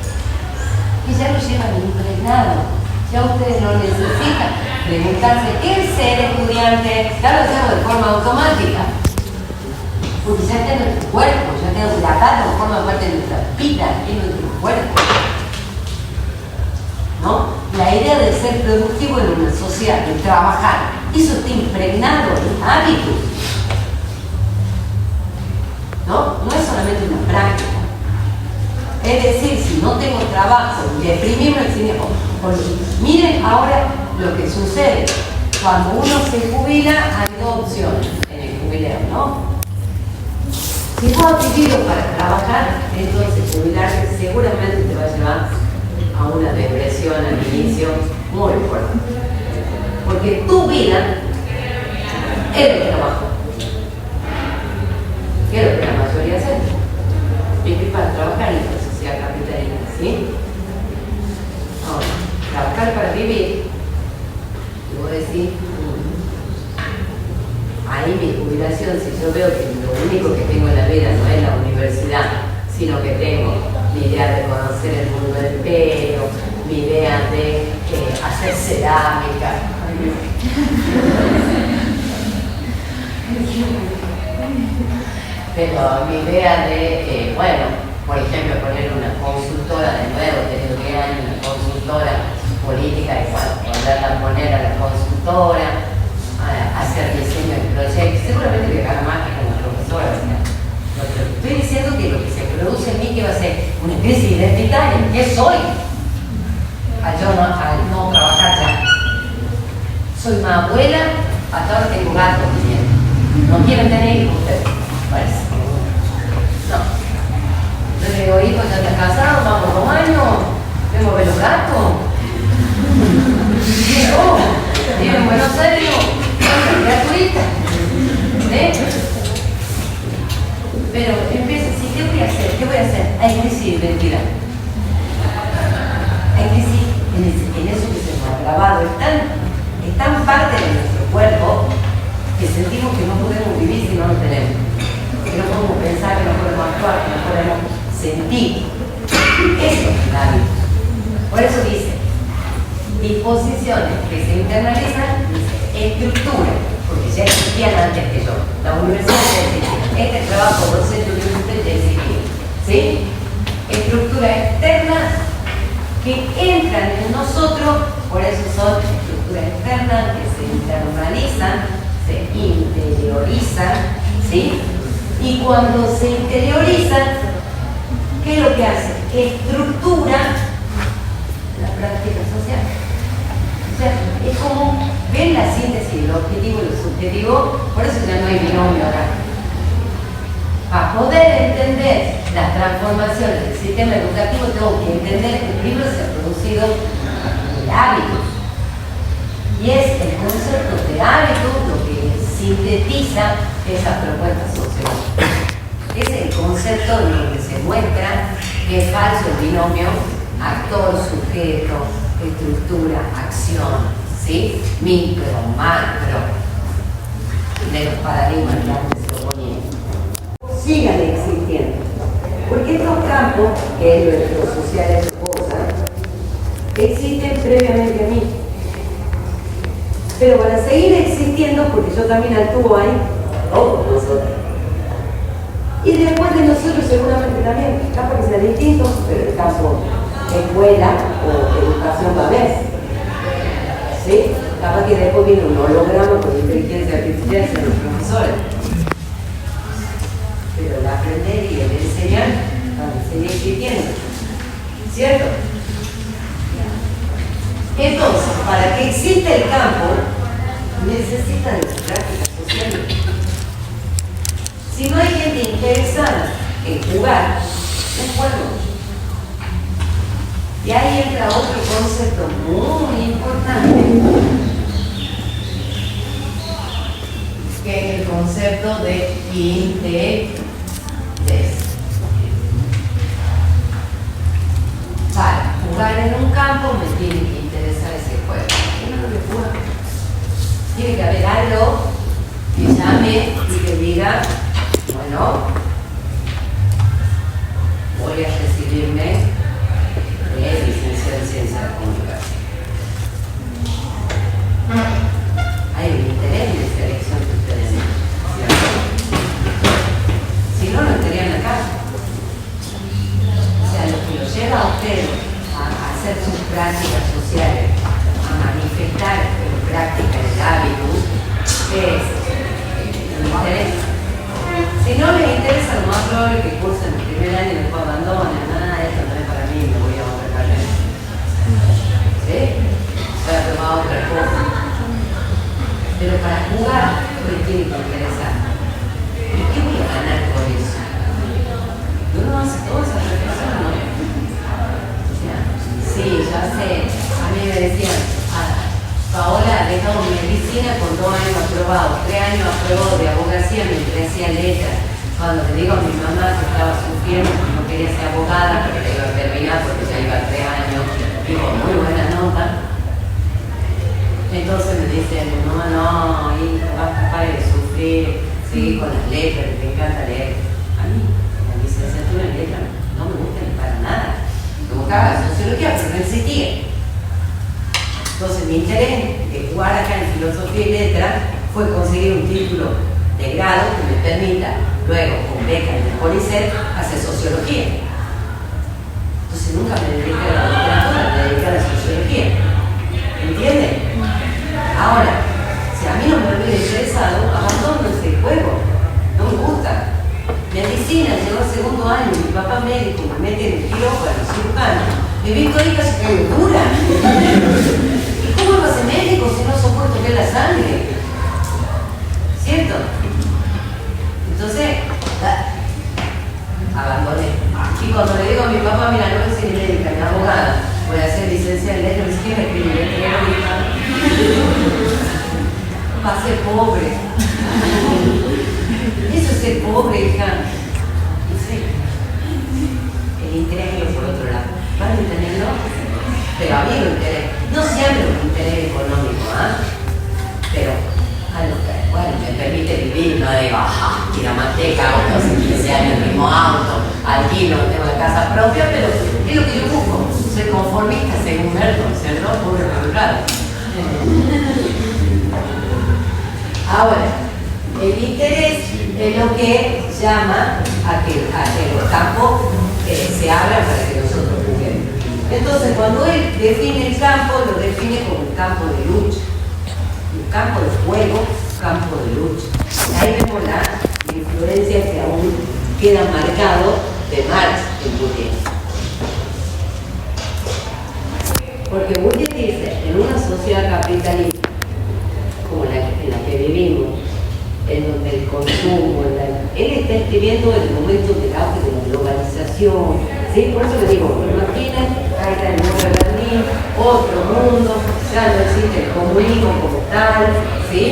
Y ya lo llevan impregnado. Ya ustedes no necesitan preguntarse qué es ser estudiante. Ya lo hacemos de forma automática. Porque ya está en nuestro cuerpo, ya tenemos la plata, forma parte de nuestra vida, en nuestro cuerpo. ¿No? La idea de ser productivo en una sociedad, de trabajar, eso está impregnado en hábitos. ¿No? No es solamente una práctica. Es decir, si no tengo trabajo, deprimirme el cine. Miren ahora lo que sucede. Cuando uno se jubila, hay 2 opciones en el jubileo, ¿no? Si vos has vivido para trabajar, entonces jubilarte seguramente te va a llevar a una depresión al inicio muy fuerte. Porque tu vida es el trabajo. ¿Qué es lo que la mayoría hace? Vivir para trabajar en la sociedad capitalista, ¿sí? Ahora, trabajar para vivir, y vos decís, ahí mi jubilación, si yo veo que lo único que tengo en la vida no es la universidad, sino que tengo mi idea de conocer el mundo del pelo, mi idea de hacer cerámica. Pero mi idea de, bueno, por ejemplo, poner una consultora de nuevo, tener 10 años, una consultora política y bueno, volverla a poner a la consultora, hacer diseño de proyectos, seguramente que gana más que como profesora. Lo que estoy diciendo es que lo que se produce en mí que va a ser una crisis identitaria. ¿Qué soy? Al no trabajar ya. Soy una abuela, hasta ahora tengo gatos viviendo. No quieren tener hijos ustedes, parece. No. Yo le digo, hijo, ya estás casado, vamos 2 años, vengo a ver los gatos. Diego, vive en Buenos Aires, gratuita. Pero empieza así, ¿qué voy a hacer? ¿Qué voy a hacer? Hay crisis de identidad. Hay crisis en eso que se nos ha grabado. Es tan parte de nuestro cuerpo que sentimos que no podemos vivir si no lo tenemos. Que no podemos pensar, que no podemos actuar, que no podemos sentir. Eso es clave. Por eso dice, disposiciones que se internalizan, dice, estructura, porque ya existían antes que yo. La universidad ya existía. Este trabajo docente universitario ya existía. ¿Sí? Estructuras externas que entran en nosotros, por eso son estructuras externas que se internalizan, se interiorizan, ¿sí? Y cuando se interiorizan, ¿qué es lo que hace? Estructura la práctica social. O sea, es como, ven la síntesis, lo objetivo y lo subjetivo, por eso ya no hay binomio acá. Para poder entender las transformaciones del sistema educativo, tengo que entender que primero se ha producido el hábito. Y es el concepto de hábito lo que sintetiza esas propuestas sociológicas. Es el concepto en el que se muestra que es falso el binomio actor, sujeto, estructura, acción, ¿sí? Micro, macro, de los paradigmas que antes se oponían. Sigan existiendo. Porque estos campos, que es lo de los sociales de cosas, existen previamente a mí. Pero para seguir existiendo, porque yo también actúo ahí, todos nosotros. Y después de nosotros seguramente también, capaz que sea distinto, pero el campo escuela o educación va a haber. ¿Sí? Capaz que después viene un holograma con inteligencia artificial de los profesores. Pero el aprender y el enseñar van a seguir existiendo. ¿Cierto? Entonces, para que exista el campo, necesita de las prácticas sociales. Si no hay gente interesada en jugar, no es juego. Y ahí entra otro concepto muy importante, que es el concepto de interés. Para jugar en un campo me tiene que interesar ese juego. ¿Qué no lo que juega? Tiene que haber algo que llame y que diga, bueno, voy a recibirme de licenciado en Ciencias de la Comunicación. Hay un interés en esta elección que ustedes hacen, ¿cierto? Si no, no estarían acá. O sea, lo que los lleva a ustedes a hacer sus prácticas sociales, a manifestar en práctica el hábito, es el interés. Si no les interesa, lo más probable es que cursen el primer año y después abandonen. Nada, esto no es para mí, me voy a otra carrera. ¿Sí? Voy a tomar otra cosa. Pero para jugar, les tiene que interesar. ¿Y qué voy a ganar por eso? Uno hace todas esas reflexiones, ¿no? O sea, sí, ya sé. A mí me decían, Paola ha dejado medicina con 2 años aprobados, 3 años aprobados de abogacía mientras hacía letras. Cuando le digo a mi mamá que estaba sufriendo, que no quería ser abogada, porque le iba a terminar porque ya iba 3 años y con muy buena nota. Entonces me dicen, no, hija, vas a parar de sufrir, seguir con las letras, que te encanta leer. A mí, la licenciatura en letras no me gusta ni para nada. Me buscaba sociología, pero no existía. Entonces mi interés de jugar acá en filosofía y letras fue conseguir un título de grado que me permita luego con beca en el CONICET hacer sociología. Entonces nunca me dediqué a la literatura, me dediqué a la sociología. ¿Entienden? Ahora, si a mí no me hubiera interesado, abandono ese juego. No me gusta. Medicina, llegó al segundo año, mi papá médico me mete en el quirófano, cirujano. Me vi ahí casi que locura. ¿Y cómo va a ser médico si no soporto ver la sangre? ¿Cierto? Entonces, abandoné. Y cuando le digo a mi papá, mira, no voy a ser ni médica ni abogada, voy a ser licenciada en letras, ¿qué me escribe? Va a ser pobre. Eso es ser pobre, hija. Sí. El interés es por otro lado. ¿Van entendiendo? Pero a mí me interesa. No siempre un interés económico, ¿ah? Pero a lo que, bueno, me permite vivir, no digo, tira manteca, hago 15 años el mismo auto, alquilo, tengo la casa propia, pero es lo que yo busco. Soy conformista según Merton, ¿cierto? Pobre regular. Ahora, el interés es lo que llama a que los campos se abran para que nosotros juguemos. Entonces, cuando él define el campo, lo define como un campo de lucha. Un campo de juego, campo de lucha. Ahí vemos la influencia que aún queda marcado de Marx en Bourdieu. Porque Bourdieu dice, en una sociedad capitalista como en la que vivimos, en donde el consumo, él está escribiendo el momento del auge de la globalización, ¿sí? Por eso le digo, imaginen, ahí está el nuevo Berlín, otro mundo, ya no existe el comunismo como tal, ¿sí?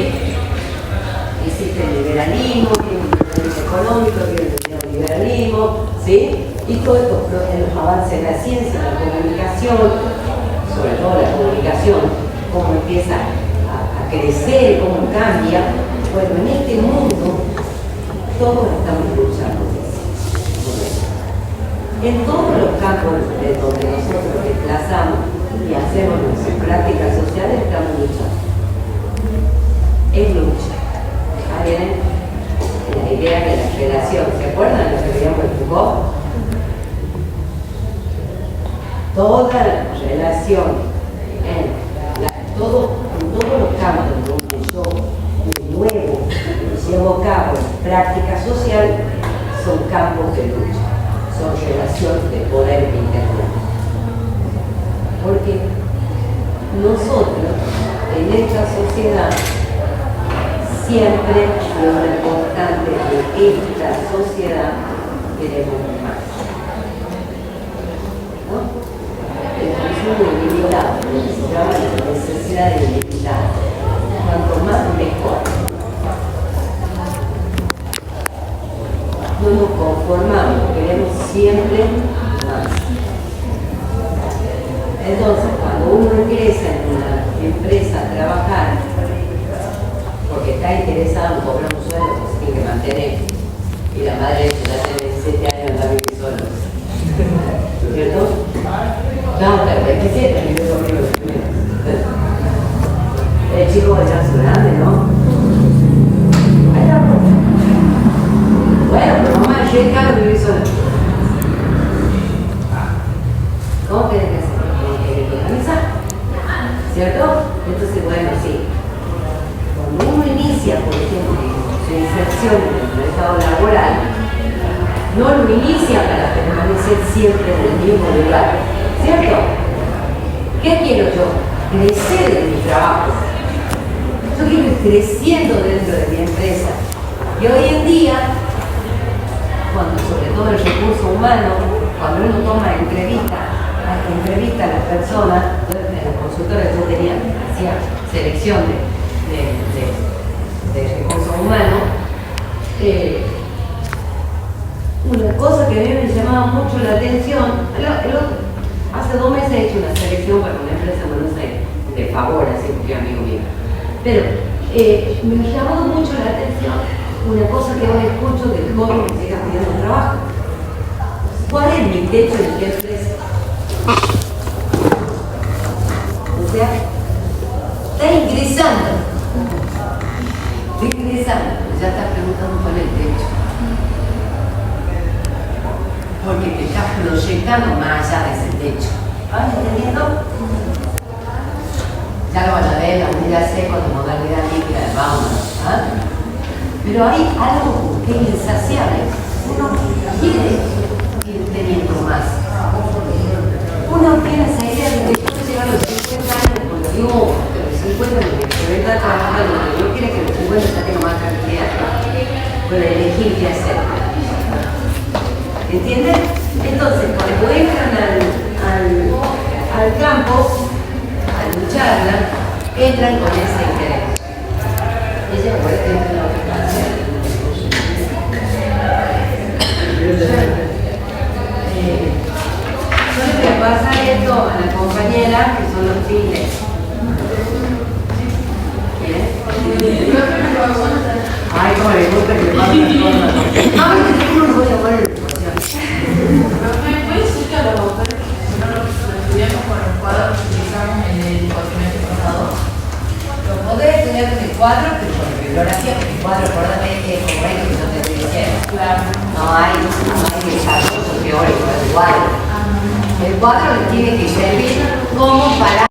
Existe el liberalismo, tiene un liberalismo económico, tiene el neoliberalismo, ¿sí? Y todo esto en los avances de la ciencia, la comunicación, sobre todo la comunicación, cómo empieza a crecer, cómo cambia. Bueno, en este mundo todos estamos luchando por eso. En todos los campos de donde nosotros desplazamos y hacemos nuestras prácticas sociales estamos luchando. Es lucha. Acá viene la idea de la relación. ¿Se acuerdan de lo que veíamos en Foucault? Toda la relación en todos los campos donde yo luego llevo a cabo práctica social son campos de lucha, son relaciones de poder interno. Porque nosotros en esta sociedad siempre lo importante de esta sociedad queremos más. ¿No? El consumo ilimitado, lo que se llama la necesidad de ilimitar. Cuanto más mejor. No nos conformamos, queremos siempre más. Entonces, cuando uno ingresa en una empresa a trabajar, porque está interesado en cobrar un sueldo, pues tiene que mantener. Y la madre ya tiene 17 años, anda a vivir solo. ¿Cierto? No, pero 27, vive conmigo. El chico ya es grande, ¿no? Bueno, pero mamá, yo en casa viví sola. ¿Cómo querés que hacer? ¿Querés organizar? ¿Cierto? Entonces, bueno, sí. Cuando uno inicia, por ejemplo, su inserción en el mercado laboral, no lo inicia para permanecer siempre en el mismo lugar. ¿Cierto? ¿Qué quiero yo? Crecer en mi trabajo. Yo quiero ir creciendo dentro de mi empresa. Y hoy en día, cuando sobre todo el recurso humano, cuando uno toma entrevista a las personas, en los consultores yo hacía selección de recursos humanos, una cosa que a mí me llamaba mucho la atención, Hace 2 meses he hecho una selección para una empresa en Buenos Aires, de favor, así porque es amigo mío. Pero me ha llamado mucho la atención una cosa que hoy escucho del joven que llega pidiendo trabajo. ¿Cuál es mi techo en qué empresa? O sea, está ingresando, ya está preguntando cuál es el techo. Porque te estás proyectando más allá de ese techo. ¿Vas entendiendo? Ya lo van a ver, la unidad C con la modalidad líquida de Bauman. ¿Ah? Pero hay algo que es insaciable. Uno quiere ir teniendo más. Uno tiene esa idea de que puede llegar a los 50 años con Dios, que los 50 años que está trabajando, no quiere que los 50 ya tenga más tranquilidad para elegir qué hacer. ¿Entienden? Entonces, cuando entran al campo, a lucharla, entran con ese interés. Ella puede tener la ocupación. Yo le voy a pasar esto a la compañera, que son los fines. Ay, cómo le gusta que le pasen cosas. No, no voy a poner el ¿Puede decir que a los autores no lo estudiamos con los cuadros que utilizamos en el cuatrimestre pasado? Lo podés estudiar con el cuadro, pero con la bibliografía, porque el cuadro, acuérdate, es como el que yo te estoy diciendo. No hay desarrollo teórico del cuadro. El cuadro le tiene que servir como para